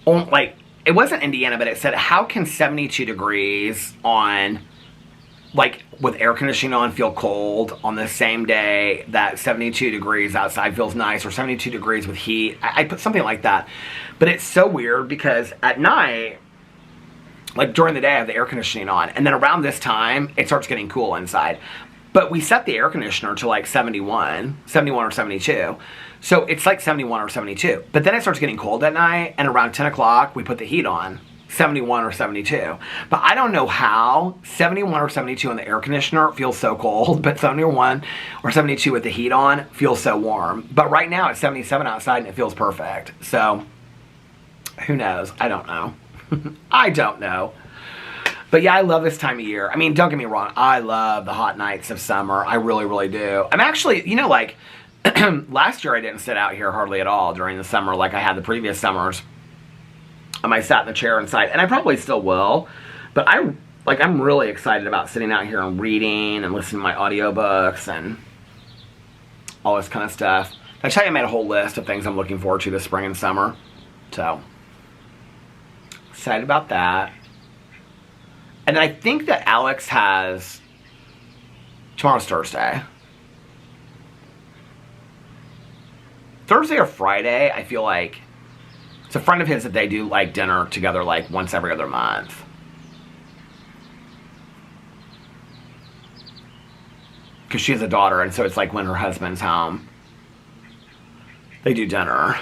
it wasn't Indiana, but it said, how can 72 degrees on, like, with air conditioning on feel cold on the same day that 72 degrees outside feels nice, or 72 degrees with heat? I put something like that. But it's so weird because at night, like during the day, I have the air conditioning on, and then around this time, it starts getting cool inside. But we set the air conditioner to like 71 or 72. So it's like 71 or 72. But then it starts getting cold at night, and around 10 o'clock, we put the heat on. 71 or 72. But I don't know how 71 or 72 on the air conditioner feels so cold, but 71 or 72 with the heat on feels so warm. But right now it's 77 outside and it feels perfect. So who knows? I don't know. I don't know. But yeah, I love this time of year. I mean, don't get me wrong. I love the hot nights of summer. I really, really do. I'm actually, you know, like last year I didn't sit out here hardly at all during the summer like I had the previous summers. I sat in the chair inside, and I probably still will, but I like, I'm really excited about sitting out here and reading and listening to my audiobooks and all this kind of stuff. I tell you, I made a whole list of things I'm looking forward to this spring and summer. So, excited about that. And I think that Alex has... Tomorrow's Thursday. Thursday or Friday, I feel like... It's a friend of his that they do, like, dinner together, like, once every other month. Because she has a daughter, and so it's like when her husband's home, they do dinner.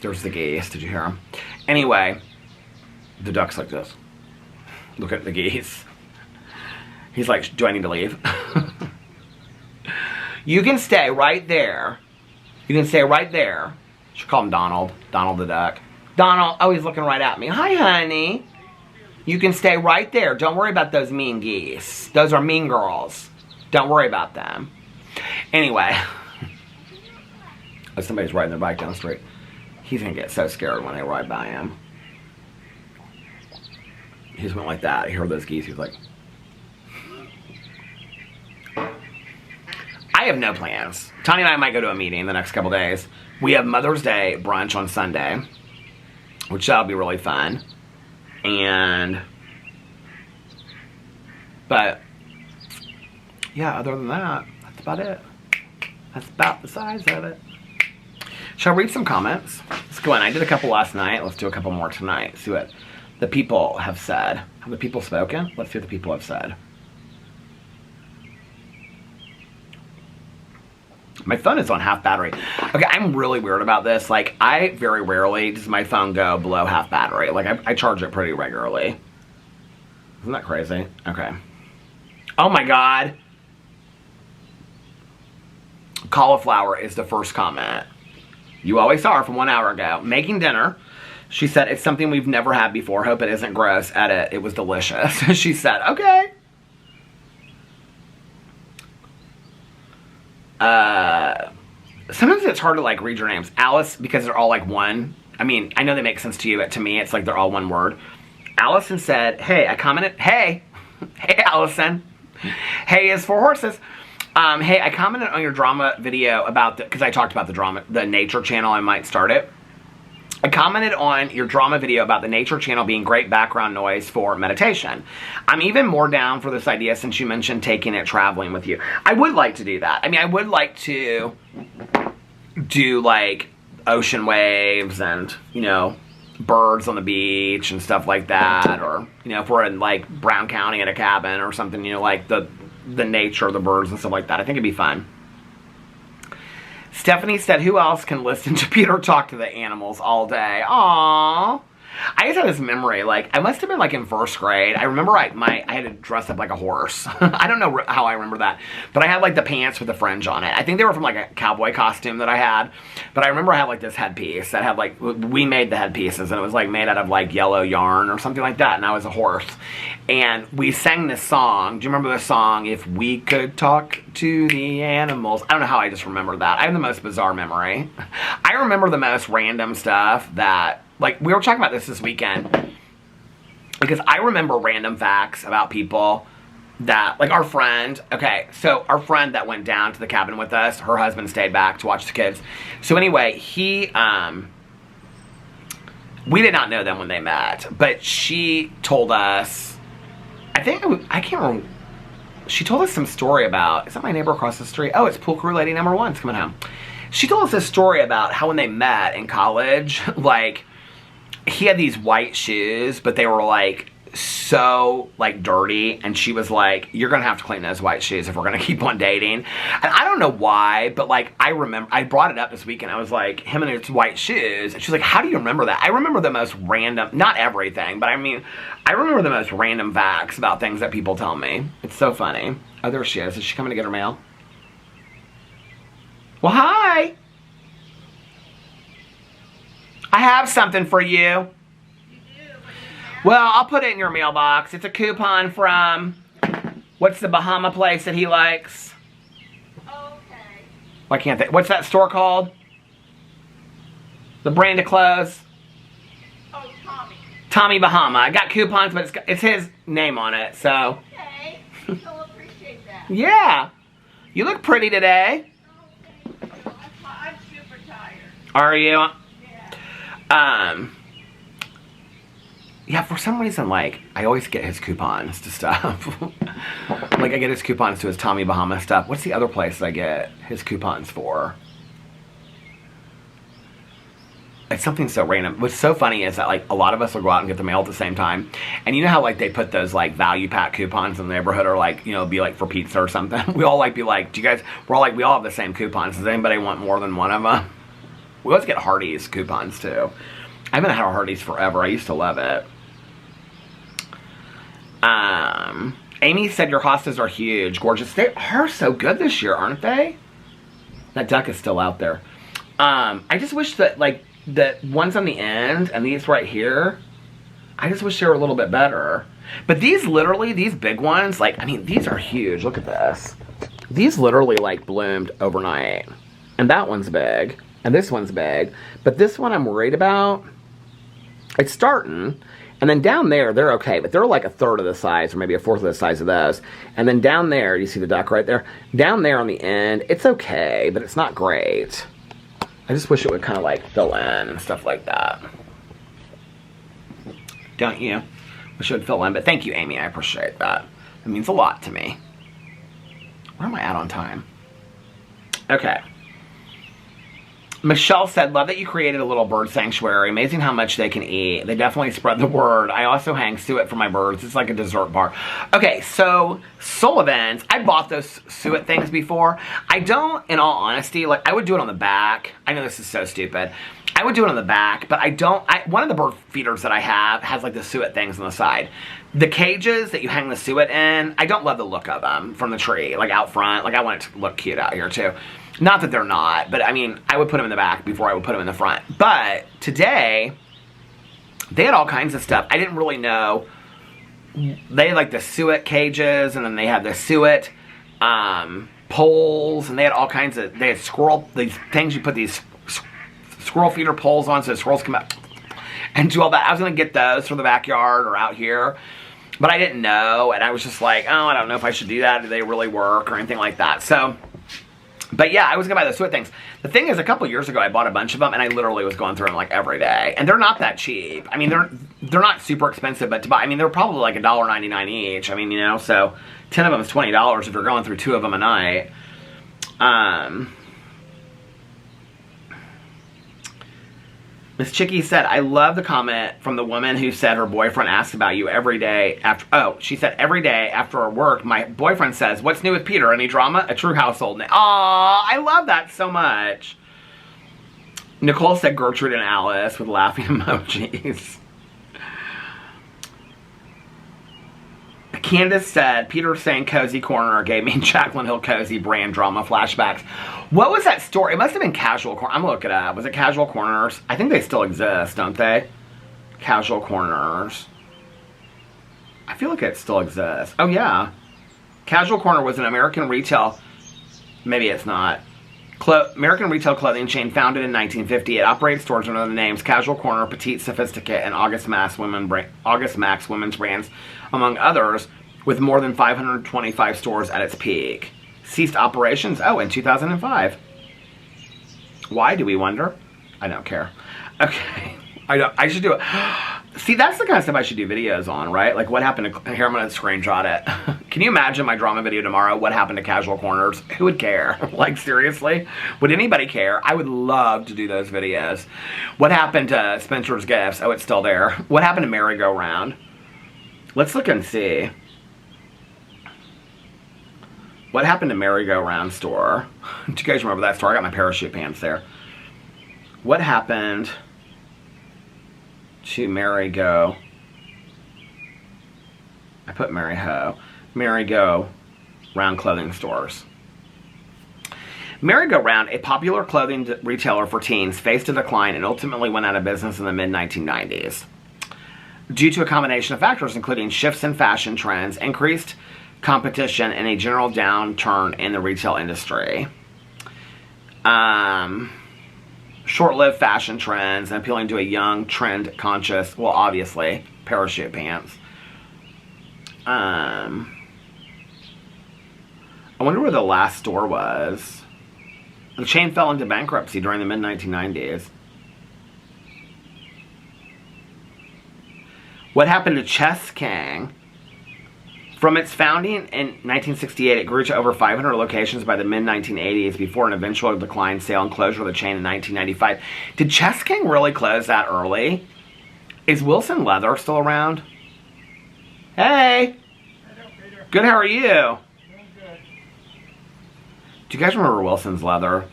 There's the geese. Did you hear them? Anyway, the duck's like this. Look at the geese. He's like, do I need to leave? You can stay right there. You can stay right there. Should call him Donald. Donald the duck. Donald, oh, he's looking right at me. Hi, honey. You can stay right there. Don't worry about those mean geese. Those are mean girls. Don't worry about them. Anyway. Oh, somebody's riding their bike down the street. He's going to get so scared when they ride by him. He just went like that. He heard those geese. He was like... I have no plans. Tanya and I might go to a meeting the next couple days. We have Mother's Day brunch on Sunday, which that'll be really fun. But, yeah, other than that, that's about it. That's about the size of it. Shall I read some comments? Let's go in. I did a couple last night. Let's do a couple more tonight. See what the people have said. Have the people spoken? Let's see what the people have said. My phone is on half battery. Okay, I'm really weird about this. Like, I very rarely does my phone go below half battery. Like, I charge it pretty regularly. Isn't that crazy? Okay. Oh my God. Cauliflower is the first comment. You always saw her from 1 hour ago. Making dinner. She said, it's something we've never had before. Hope it isn't gross. Edit. It was delicious. She said, okay. Sometimes it's hard to, like, read your names. Alice, because they're all, like, one. I mean, I know they make sense to you, but to me, it's like they're all one word. Allison said, hey, I commented, hey. Hey, Allison. Hey is for horses. Hey, I commented on your drama video about because I talked about the nature channel. I might start it. I commented on your drama video about the nature channel being great background noise for meditation. I'm even more down for this idea since you mentioned taking it traveling with you. I would like to do that. I mean, I would like to do, like, ocean waves and, you know, birds on the beach and stuff like that. Or, you know, if we're in, like, Brown County at a cabin or something, you know, like the nature of the birds and stuff like that. I think it'd be fun. Stephanie said, who else can listen to Peter talk to the animals all day? Aww. I just have this memory, like, I must have been, like, in first grade. I remember I had to dress up like a horse. I don't know how I remember that. But I had, like, the pants with the fringe on it. I think they were from, like, a cowboy costume that I had. But I remember I had, like, this headpiece that had, like, we made the headpieces. And it was, like, made out of, like, yellow yarn or something like that. And I was a horse. And we sang this song. Do you remember the song, If We Could Talk to the Animals? I don't know how I just remember that. I have the most bizarre memory. I remember the most random stuff that... Like, we were talking about this weekend, because I remember random facts about people that, like, our friend, okay, so our friend that went down to the cabin with us, her husband stayed back to watch the kids. So anyway, we did not know them when they met, but she told us, I can't remember, she told us some story about, is that my neighbor across the street? Oh, it's pool crew lady number 1's coming home. She told us this story about how when they met in college, like, he had these white shoes, but they were, like, so, like, dirty, and she was like, you're gonna have to clean those white shoes if we're gonna keep on dating. And I don't know why, but, like, I remember, I brought it up this weekend. I was like, him and his white shoes, and she's like, how do you remember that? I remember the most random, not everything, but I mean, I remember the most random facts about things that people tell me. It's so funny. Oh, there she is. Is she coming to get her mail? Well, hi! I have something for you. You do? Well, I'll put it in your mailbox. It's a coupon from, what's the Bahama place that he likes? Okay. Why can't they? What's that store called? The brand of clothes? Oh, Tommy. Tommy Bahama. I got coupons, but it's his name on it, so. Okay. He'll appreciate that. Yeah. You look pretty today. Oh, thank you. I'm super tired. Are you? Yeah. Yeah, for some reason, like, I always get his coupons to stuff. Like, I get his coupons to his Tommy Bahama stuff. What's the other place I get his coupons for? It's something so random. What's so funny is that, like, a lot of us will go out and get the mail at the same time. And you know how, like, they put those, like, value pack coupons in the neighborhood, or, like, you know, be, like, for pizza or something? We all, like, be like, do you guys, we're all, like, we all have the same coupons. Does anybody want more than one of them? We always get Hardee's coupons, too. I haven't had a Hardee's forever. I used to love it. Amy said your hostas are huge, gorgeous. They are so good this year, aren't they? That duck is still out there. I just wish that, like, the ones on the end and these right here, I just wish they were a little bit better. But these literally, these big ones, like, I mean, these are huge. Look at this. These literally, like, bloomed overnight. And that one's big. And this one's big. But this one I'm worried about. It's starting. And then down there, they're okay. But they're like a third of the size, or maybe a fourth of the size of those. And then down there, you see the duck right there? Down there on the end, it's okay, but it's not great. I just wish it would kind of like fill in and stuff like that. Don't you? Wish it would fill in. But thank you, Amy. I appreciate that. It means a lot to me. Where am I at on time? Okay. Michelle said, love that you created a little bird sanctuary. Amazing how much they can eat. They definitely spread the word. I also hang suet for my birds. It's like a dessert bar. Okay, so Sullivan's, I bought those suet things before. I don't, in all honesty, like, I would do it on the back. I know this is so stupid. I would do it on the back, but I don't, one of the bird feeders that I have has like the suet things on the side. The cages that you hang the suet in, I don't love the look of them from the tree, like out front. Like, I want it to look cute out here too. Not that they're not, but I mean, I would put them in the back before I would put them in the front. But today, they had all kinds of stuff. I didn't really know. They had like the suet cages, and then they had the suet poles, and they had all kinds of, they had these things you put these squirrel feeder poles on so the squirrels come out and do all that. I was going to get those for the backyard or out here, but I didn't know, and I was just like, oh, I don't know if I should do that. Do they really work or anything like that? So, but yeah, I was going to buy the suet things. The thing is, a couple years ago, I bought a bunch of them, and I literally was going through them like every day. And they're not that cheap. I mean, they're not super expensive, but to buy, I mean, they're probably like $1.99 each. I mean, you know, so 10 of them is $20 if you're going through 2 of them a night. Miss Chicky said, I love the comment from the woman who said her boyfriend asks about you every day after, she said, every day after our work, my boyfriend says, what's new with Peter? Any drama? A true household name. Aw, I love that so much. Nicole said Gertrude and Alice with laughing emojis. Candace said, Peter saying Cozy Corner gave me Jaclyn Hill Cozy brand drama flashbacks. What was that story? It must have been Casual Corner. I'm going to look it up. Was it Casual Corners? I think they still exist, don't they? Casual Corners. I feel like it still exists. Oh, yeah. Casual Corner was an American retail... Maybe it's not. American retail clothing chain founded in 1950. It operates stores under the names Casual Corner, Petite Sophisticate, and August Max women's brands, among others, with more than 525 stores at its peak. Ceased operations, in 2005. Why, do we wonder? I don't care. Okay. I should do it. See, that's the kind of stuff I should do videos on, right? Like, what happened to... Here, I'm going to screenshot it. Can you imagine my drama video tomorrow? What happened to Casual Corners? Who would care? Like, seriously? Would anybody care? I would love to do those videos. What happened to Spencer's Gifts? Oh, it's still there. What happened to Merry Go Round? Let's look and see. What happened to Merry Go Round store? Do you guys remember that store? I got my parachute pants there. What happened to Merry Go? I put Merry Go Round clothing stores. Merry Go Round, a popular clothing retailer for teens, faced a decline and ultimately went out of business in the mid-1990s. Due to a combination of factors, including shifts in fashion trends, increased competition, and a general downturn in the retail industry. short-lived fashion trends and appealing to a young, trend-conscious, well, obviously, parachute pants. I wonder where the last store was. The chain fell into bankruptcy during the mid-1990s. What happened to Chess King? From its founding in 1968, it grew to over 500 locations by the mid-1980s before an eventual decline, sale, and closure of the chain in 1995. Did Chess King really close that early? Is Wilson Leather still around? Hey! Good, how are you? Doing good. Do you guys remember Wilson's Leather?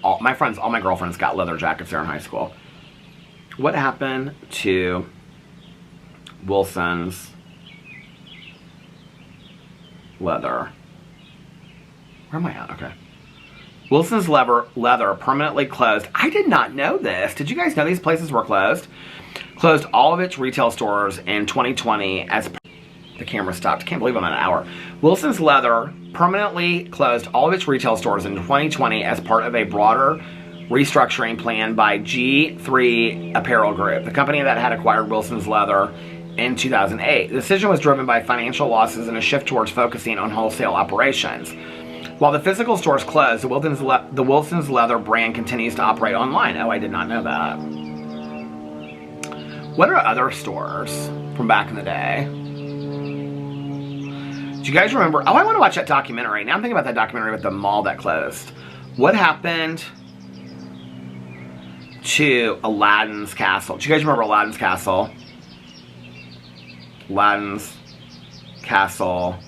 All my girlfriends got leather jackets there in high school. What happened to Wilson's Leather? Where am I at? Okay. Wilson's Leather permanently closed. I did not know this. Did you guys know these places were closed? Closed all of its retail stores in 2020 as the camera stopped. Can't believe I'm at an hour. Wilson's Leather permanently closed all of its retail stores in 2020 as part of a broader restructuring plan by G3 Apparel Group, the company that had acquired Wilson's Leather in 2008. The decision was driven by financial losses and a shift towards focusing on wholesale operations. While the physical stores closed, the Wilson's Leather brand continues to operate online. Oh, I did not know that. What are other stores from back in the day? Do you guys remember? Oh, I want to watch that documentary. Now I'm thinking about that documentary with the mall that closed. What happened to Aladdin's Castle? Do you guys remember Aladdin's Castle? Aladdin's Castle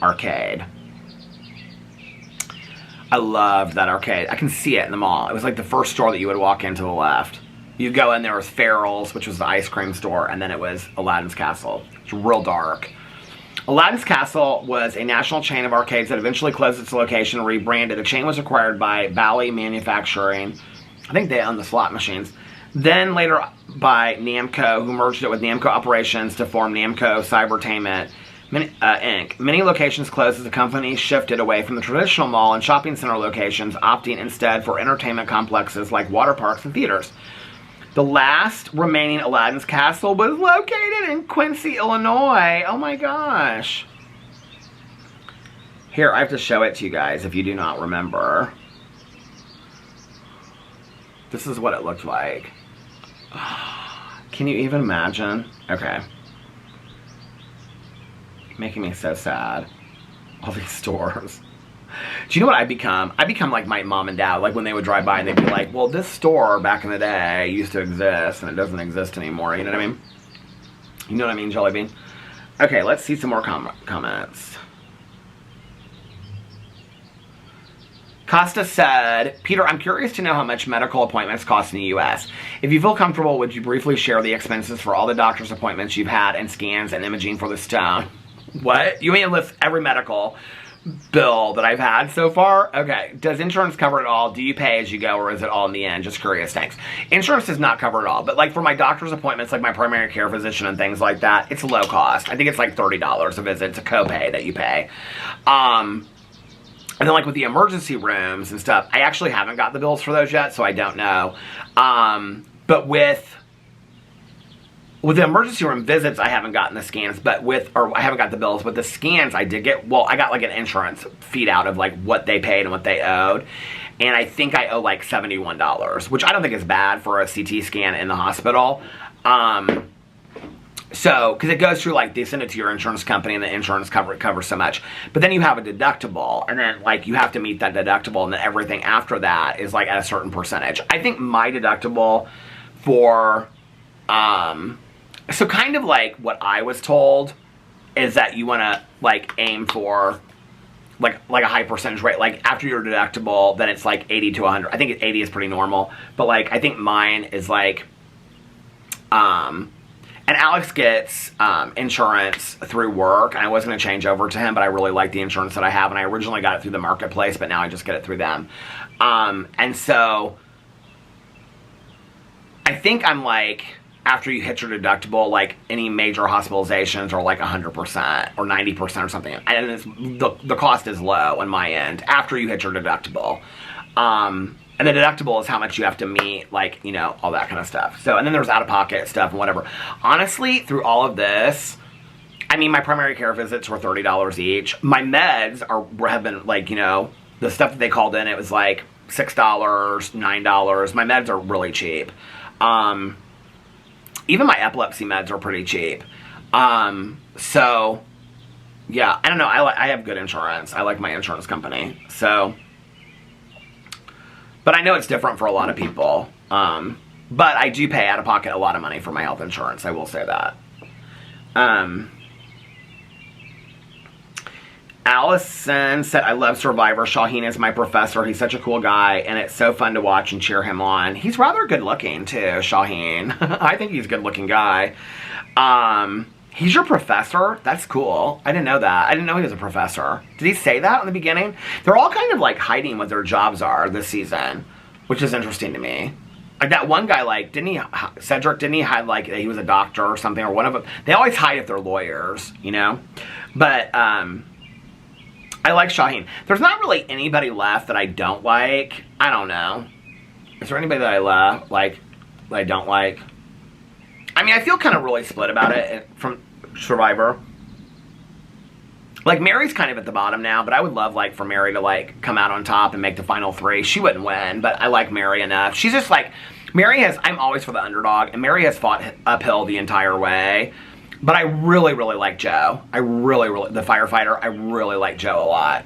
Arcade. I loved that arcade. I can see it in the mall. It was like the first store that you would walk in to the left. You'd go in, there was Farrell's, which was the ice cream store, and then it was Aladdin's Castle. It's real dark. Aladdin's Castle was a national chain of arcades that eventually closed its location and rebranded. The chain was acquired by Bally Manufacturing. I think they own the slot machines. Then later by Namco, who merged it with Namco Operations to form Namco Cybertainment Inc. Many locations closed as the company shifted away from the traditional mall and shopping center locations, opting instead for entertainment complexes like water parks and theaters. The last remaining Aladdin's Castle was located in Quincy, Illinois. Oh my gosh. Here, I have to show it to you guys if you do not remember. This is what it looked like. Can you even imagine? Okay. Making me so sad. All these stores. Do you know what I become? I become like my mom and dad. Like when they would drive by and they'd be like, well, this store back in the day used to exist and it doesn't exist anymore. You know what I mean? You know what I mean, Jelly Bean? Okay, let's see some more comments. Costa said, Peter, I'm curious to know how much medical appointments cost in the U.S. If you feel comfortable, would you briefly share the expenses for all the doctor's appointments you've had and scans and imaging for the stone? What? You mean list every medical bill that I've had so far? Okay. Does insurance cover it all? Do you pay as you go, or is it all in the end? Just curious. Thanks. Insurance does not cover it all, but like for my doctor's appointments, like my primary care physician and things like that, it's low cost. I think it's like $30 a visit. It's a copay that you pay. And then like with the emergency rooms and stuff, I actually haven't got the bills for those yet, so I don't know. But with the emergency room visits, I haven't gotten the scans, or I haven't got the bills, but the scans I did get, well, I got like an insurance feed out of like what they paid and what they owed. And I think I owe like $71, which I don't think is bad for a CT scan in the hospital. So, because it goes through, like, they send it to your insurance company and the insurance covers so much. But then you have a deductible, and then, like, you have to meet that deductible, and then everything after that is, like, at a certain percentage. I think my deductible for, so kind of like what I was told is that you want to, like, aim for, like a high percentage rate. Like, after your deductible, then it's, like, 80 to 100. I think 80 is pretty normal. But, like, I think mine is, like, and Alex gets insurance through work, and I was going to change over to him, but I really like the insurance that I have, and I originally got it through the marketplace, but now I just get it through them. And so, I think I'm like, after you hit your deductible, like any major hospitalizations are like 100% or 90% or something, and the cost is low on my end after you hit your deductible. And the deductible is how much you have to meet, like, you know, all that kind of stuff. So, and then there's out-of-pocket stuff and whatever. Honestly, through all of this, I mean, my primary care visits were $30 each. My meds have been, like, you know, the stuff that they called in, it was like $6, $9. My meds are really cheap. Even my epilepsy meds are pretty cheap. So, yeah, I don't know. I have good insurance. I like my insurance company. So, but I know it's different for a lot of people. But I do pay out of pocket a lot of money for my health insurance. I will say that. Allison said, I love Survivor. Shaheen is my professor. He's such a cool guy, and it's so fun to watch and cheer him on. He's rather good looking, too, Shaheen. I think he's a good looking guy. He's your professor? That's cool. I didn't know that. I didn't know he was a professor. Did he say that in the beginning? They're all kind of like hiding what their jobs are this season, which is interesting to me. Like that one guy, like, Cedric, didn't he hide, like, he was a doctor or something, or one of them? They always hide if they're lawyers, you know? But, I like Shaheen. There's not really anybody left that I don't like. I don't know. Is there anybody that I love, like, that I don't like? I mean, I feel kind of really split about it from Survivor. Like, Mary's kind of at the bottom now, but I would love, like, for Mary to, like, come out on top and make the final 3. She wouldn't win, but I like Mary enough. She's just, like, I'm always for the underdog, and Mary has fought uphill the entire way. But I really, really like Joe. The firefighter, I really like Joe a lot.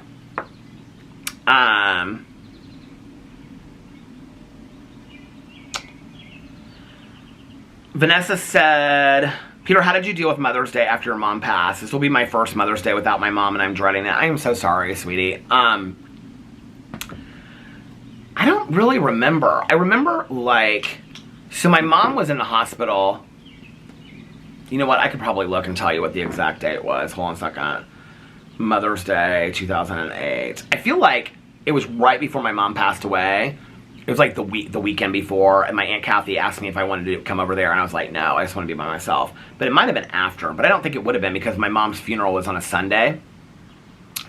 Vanessa said, Peter, how did you deal with Mother's Day after your mom passed? This will be my first Mother's Day without my mom, and I'm dreading it. I am so sorry, sweetie. I don't really remember. I remember, like, so my mom was in the hospital. You know what? I could probably look and tell you what the exact date was. Hold on a second. Mother's Day, 2008. I feel like it was right before my mom passed away. It was like the weekend before, and my Aunt Kathy asked me if I wanted to come over there, and I was like, no, I just want to be by myself. But it might have been after, but I don't think it would have been because my mom's funeral was on a Sunday.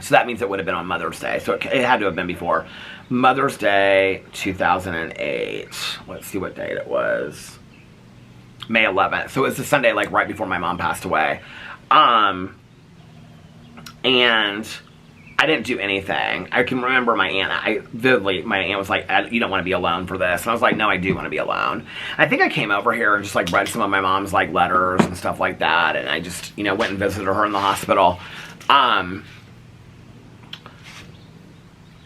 So that means it would have been on Mother's Day. So it had to have been before. Mother's Day, 2008. Let's see what date it was. May 11th. So it was the Sunday, like, right before my mom passed away. And I didn't do anything. I can remember my aunt, my aunt was like, you don't want to be alone for this. And I was like, no, I do want to be alone. I think I came over here and just, like, read some of my mom's, like, letters and stuff like that. And I just, you know, went and visited her in the hospital. I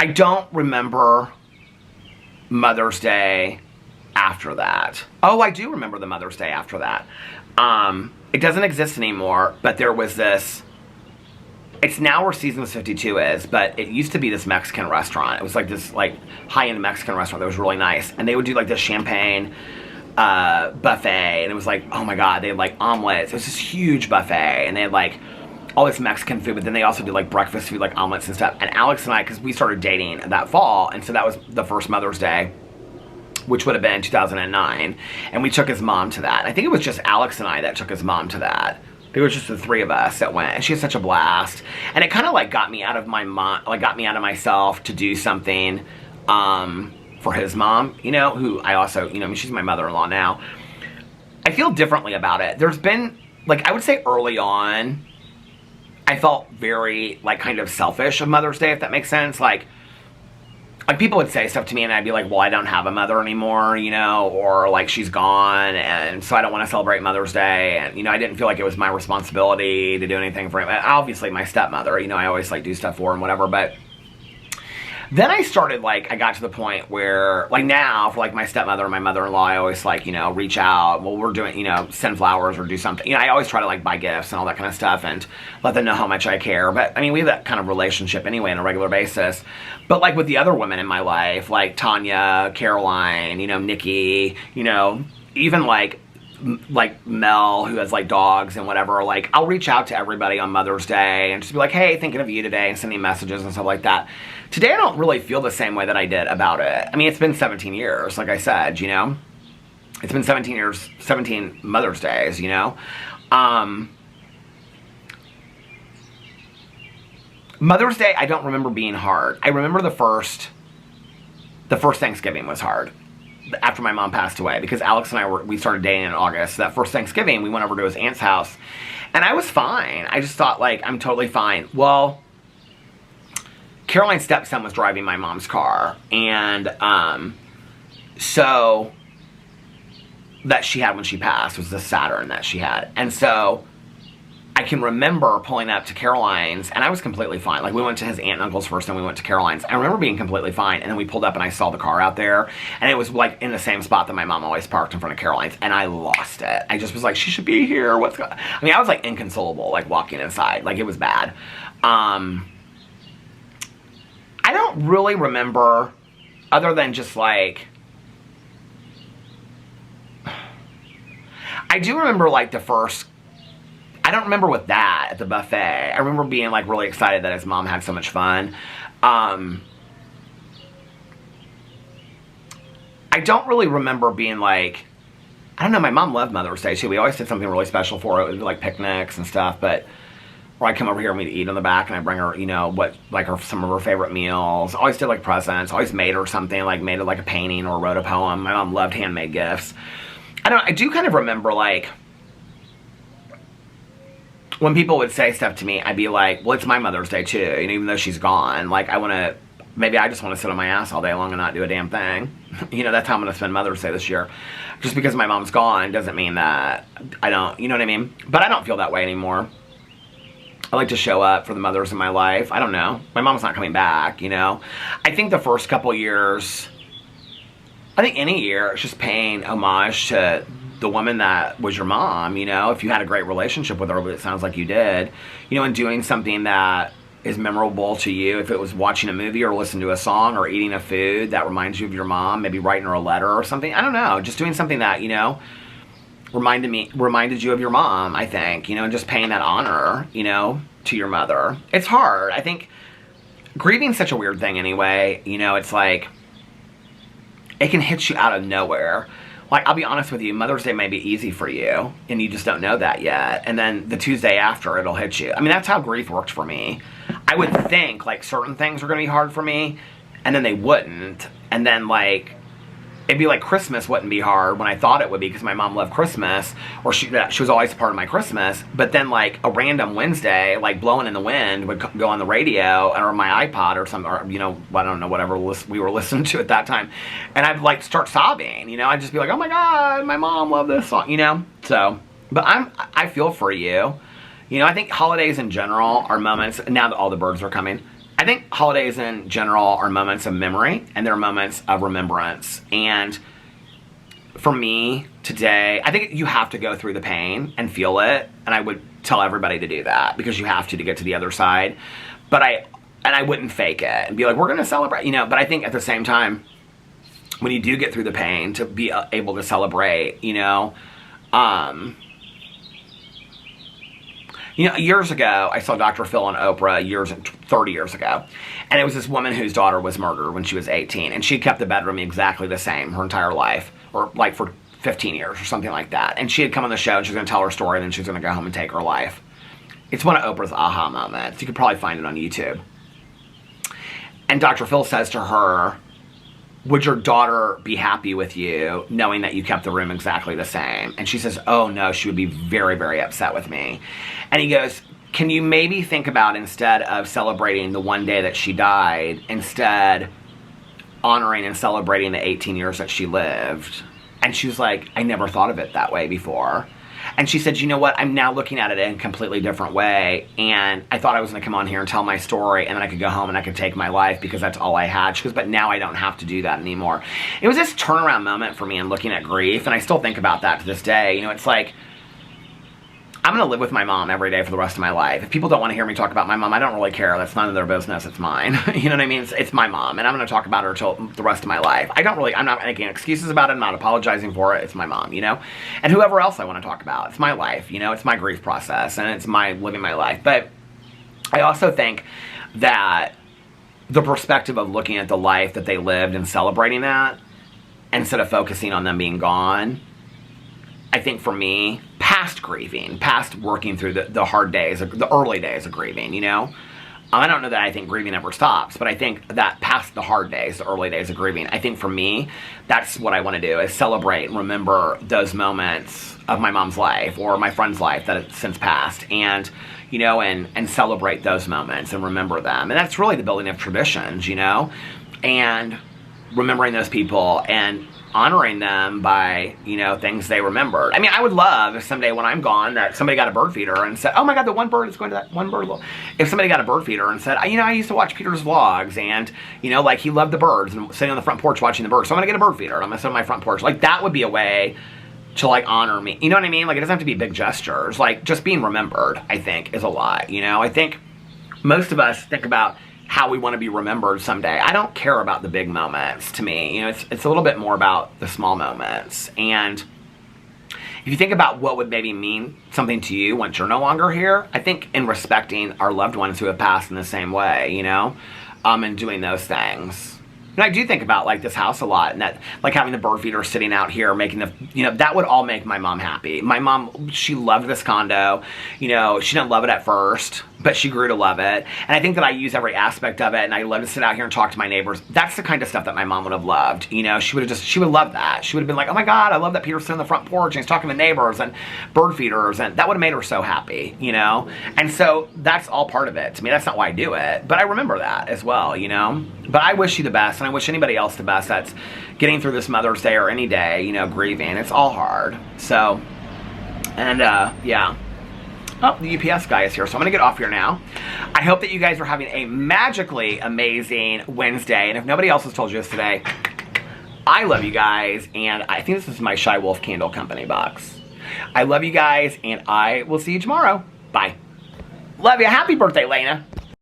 don't remember Mother's Day after that. Oh, I do remember the Mother's Day after that. It doesn't exist anymore, but there was this, it's now where Seasons 52 is, but it used to be this Mexican restaurant. It was like this, like, high-end Mexican restaurant that was really nice. And they would do, like, this champagne buffet, and it was like, oh my god, they had, like, omelets. It was this huge buffet, and they had, like, all this Mexican food, but then they also did, like, breakfast food, like omelets and stuff. And Alex and I, because we started dating that fall, and so that was the first Mother's Day, which would have been 2009, and we took his mom to that. I think it was just Alex and I that took his mom to that. It was just the 3 of us that went, and she had such a blast. And it kind of, like, got me out of myself to do something for his mom, you know, who I also, you know, I mean, she's my mother-in-law now. I feel differently about it. There's been, like, I would say early on, I felt very, like, kind of selfish of Mother's Day, if that makes sense. Like, people would say stuff to me, and I'd be like, well, I don't have a mother anymore, you know, or, like, she's gone, and so I don't want to celebrate Mother's Day, and, you know, I didn't feel like it was my responsibility to do anything for him. Obviously, my stepmother, you know, I always, like, do stuff for her and whatever, but then I started, like, I got to the point where, like, now, for, like, my stepmother and my mother-in-law, I always, like, you know, reach out, well, we're doing, you know, send flowers or do something. You know, I always try to, like, buy gifts and all that kind of stuff and let them know how much I care. But, I mean, we have that kind of relationship anyway on a regular basis. But, like, with the other women in my life, like Tanya, Caroline, you know, Nikki, you know, even, like Mel, who has, like, dogs and whatever, like, I'll reach out to everybody on Mother's Day and just be like, hey, thinking of you today, and sending messages and stuff like that. Today, I don't really feel the same way that I did about it. I mean, it's been 17 years, like I said, you know? It's been 17 years, 17 Mother's Days, you know? Mother's Day, I don't remember being hard. I remember the first the first Thanksgiving was hard after my mom passed away, because Alex and we started dating in August. So that first Thanksgiving, we went over to his aunt's house, and I was fine. I just thought, like, I'm totally fine. Well, Caroline's stepson was driving my mom's car, and so that she had when she passed was the Saturn that she had. And so I can remember pulling up to Caroline's, and I was completely fine. Like, we went to his aunt and uncle's first, and we went to Caroline's. I remember being completely fine, and then we pulled up, and I saw the car out there, and it was, like, in the same spot that my mom always parked in front of Caroline's, and I lost it. I just was like, she should be here. What's going on? I mean, I was, like, inconsolable, like, walking inside. Like, it was bad. I don't really remember, other than just, like, I do remember, like, the first, I don't remember with that at the buffet. I remember being, like, really excited that his mom had so much fun. I don't really remember being, like, I don't know, my mom loved Mother's Day, too. We always did something really special for her. It would be, like, picnics and stuff, but, or I'd come over here and we'd eat in the back, and I'd bring her, you know, what, like, some of her favorite meals. Always did, like, presents. Always made her something, like, made her, like, a painting or wrote a poem. My mom loved handmade gifts. I do kind of remember, like, when people would say stuff to me, I'd be like, well, it's my Mother's Day too, you know, even though she's gone. Like, maybe I just want to sit on my ass all day long and not do a damn thing. You know, that's how I'm going to spend Mother's Day this year. Just because my mom's gone doesn't mean that I don't, you know what I mean? But I don't feel that way anymore. I like to show up for the mothers in my life. I don't know. My mom's not coming back, you know? I think the first couple years, I think any year, it's just paying homage to the woman that was your mom, you know, if you had a great relationship with her, but it sounds like you did, you know, and doing something that is memorable to you, if it was watching a movie or listening to a song or eating a food that reminds you of your mom, maybe writing her a letter or something, I don't know, just doing something that, you know, reminded you of your mom, I think, you know, and just paying that honor, you know, to your mother. It's hard. I think grieving's such a weird thing anyway, you know, it's like, it can hit you out of nowhere. Like, I'll be honest with you, Mother's Day may be easy for you, and you just don't know that yet. And then the Tuesday after, it'll hit you. I mean, that's how grief worked for me. I would think, like, certain things were going to be hard for me, and then they wouldn't. And then, like, it'd be like Christmas wouldn't be hard when I thought it would be, because my mom loved Christmas, or she was always a part of my Christmas. But then, like, a random Wednesday, like, Blowing in the Wind would go on the radio, or my iPod or something, or, you know, I don't know, whatever we were listening to at that time. And I'd, like, start sobbing, you know? I'd just be like, oh my God, my mom loved this song, you know? So, but I feel for you. You know, I think holidays in general are moments, now that all the birds are coming, I think holidays in general are moments of memory, and they're moments of remembrance. And for me today, I think you have to go through the pain and feel it, and I would tell everybody to do that, because you have to get to the other side. But I wouldn't fake it and be like, we're going to celebrate, you know. But I think at the same time, when you do get through the pain, to be able to celebrate, you know. You know, years ago, I saw Dr. Phil on Oprah 30 years ago. And it was this woman whose daughter was murdered when she was 18. And she kept the bedroom exactly the same her entire life. Or, like, for 15 years or something like that. And she had come on the show, and she was going to tell her story, and then she was going to go home and take her life. It's one of Oprah's aha moments. You could probably find it on YouTube. And Dr. Phil says to her, would your daughter be happy with you knowing that you kept the room exactly the same? And she says, oh no, she would be very, very upset with me. And he goes, can you maybe think about, instead of celebrating the one day that she died, instead honoring and celebrating the 18 years that she lived? And she was like, I never thought of it that way before. And she said, you know what, I'm now looking at it in a completely different way, and I thought I was going to come on here and tell my story, and then I could go home and I could take my life because that's all I had. She goes, but now I don't have to do that anymore. It was this turnaround moment for me in looking at grief, and I still think about that to this day. You know, it's like, I'm going to live with my mom every day for the rest of my life. If people don't want to hear me talk about my mom, I don't really care. That's none of their business. It's mine. You know what I mean? It's my mom, and I'm going to talk about her till the rest of my life. I'm not making excuses about it. I'm not apologizing for it. It's my mom, you know? And whoever else I want to talk about. It's my life, you know? It's my grief process, and it's my living my life. But I also think that the perspective of looking at the life that they lived and celebrating that, instead of focusing on them being gone, I think for me, past grieving, past working through the hard days, the early days of grieving, you know, I don't know that I think grieving ever stops, but I think that past the hard days, the early days of grieving, I think for me, that's what I want to do, is celebrate and remember those moments of my mom's life or my friend's life that has since passed, and, you know, and celebrate those moments and remember them. And that's really the building of traditions, you know, and remembering those people and honoring them by, you know, things they remembered. I mean, I would love if someday when I'm gone that somebody got a bird feeder and said, oh my God, the one bird is going to that one bird. If somebody got a bird feeder and said, you know, I used to watch Peter's vlogs and, you know, like he loved the birds and sitting on the front porch watching the birds. So I'm going to get a bird feeder and I'm going to sit on my front porch. Like that would be a way to like honor me. You know what I mean? Like it doesn't have to be big gestures. Like just being remembered, I think, is a lot. You know, I think most of us think about how we want to be remembered someday. I don't care about the big moments. To me, you know, it's a little bit more about the small moments. And if you think about what would maybe mean something to you once you're no longer here, I think in respecting our loved ones who have passed in the same way, you know, and doing those things. And I do think about like this house a lot, and that like having the bird feeder sitting out here making the, you know, that would all make my mom happy. My mom, she loved this condo. You know, she didn't love it at first, but she grew to love it. And I think that I use every aspect of it, and I love to sit out here and talk to my neighbors. That's the kind of stuff that my mom would have loved. You know, she would love that. She would have been like, oh my God, I love that Peter's sitting on the front porch and he's talking to neighbors and bird feeders, and that would have made her so happy, you know? And so that's all part of it. To me, that's not why I do it, but I remember that as well, you know? But I wish you the best, and I wish anybody else the best that's getting through this Mother's Day or any day, you know, grieving. It's all hard. So, and yeah. Oh, the UPS guy is here, so I'm going to get off here now. I hope that you guys are having a magically amazing Wednesday, and if nobody else has told you this today, I love you guys, and I think this is my Shy Wolf Candle Company box. I love you guys, and I will see you tomorrow. Bye. Love you. Happy birthday, Lena.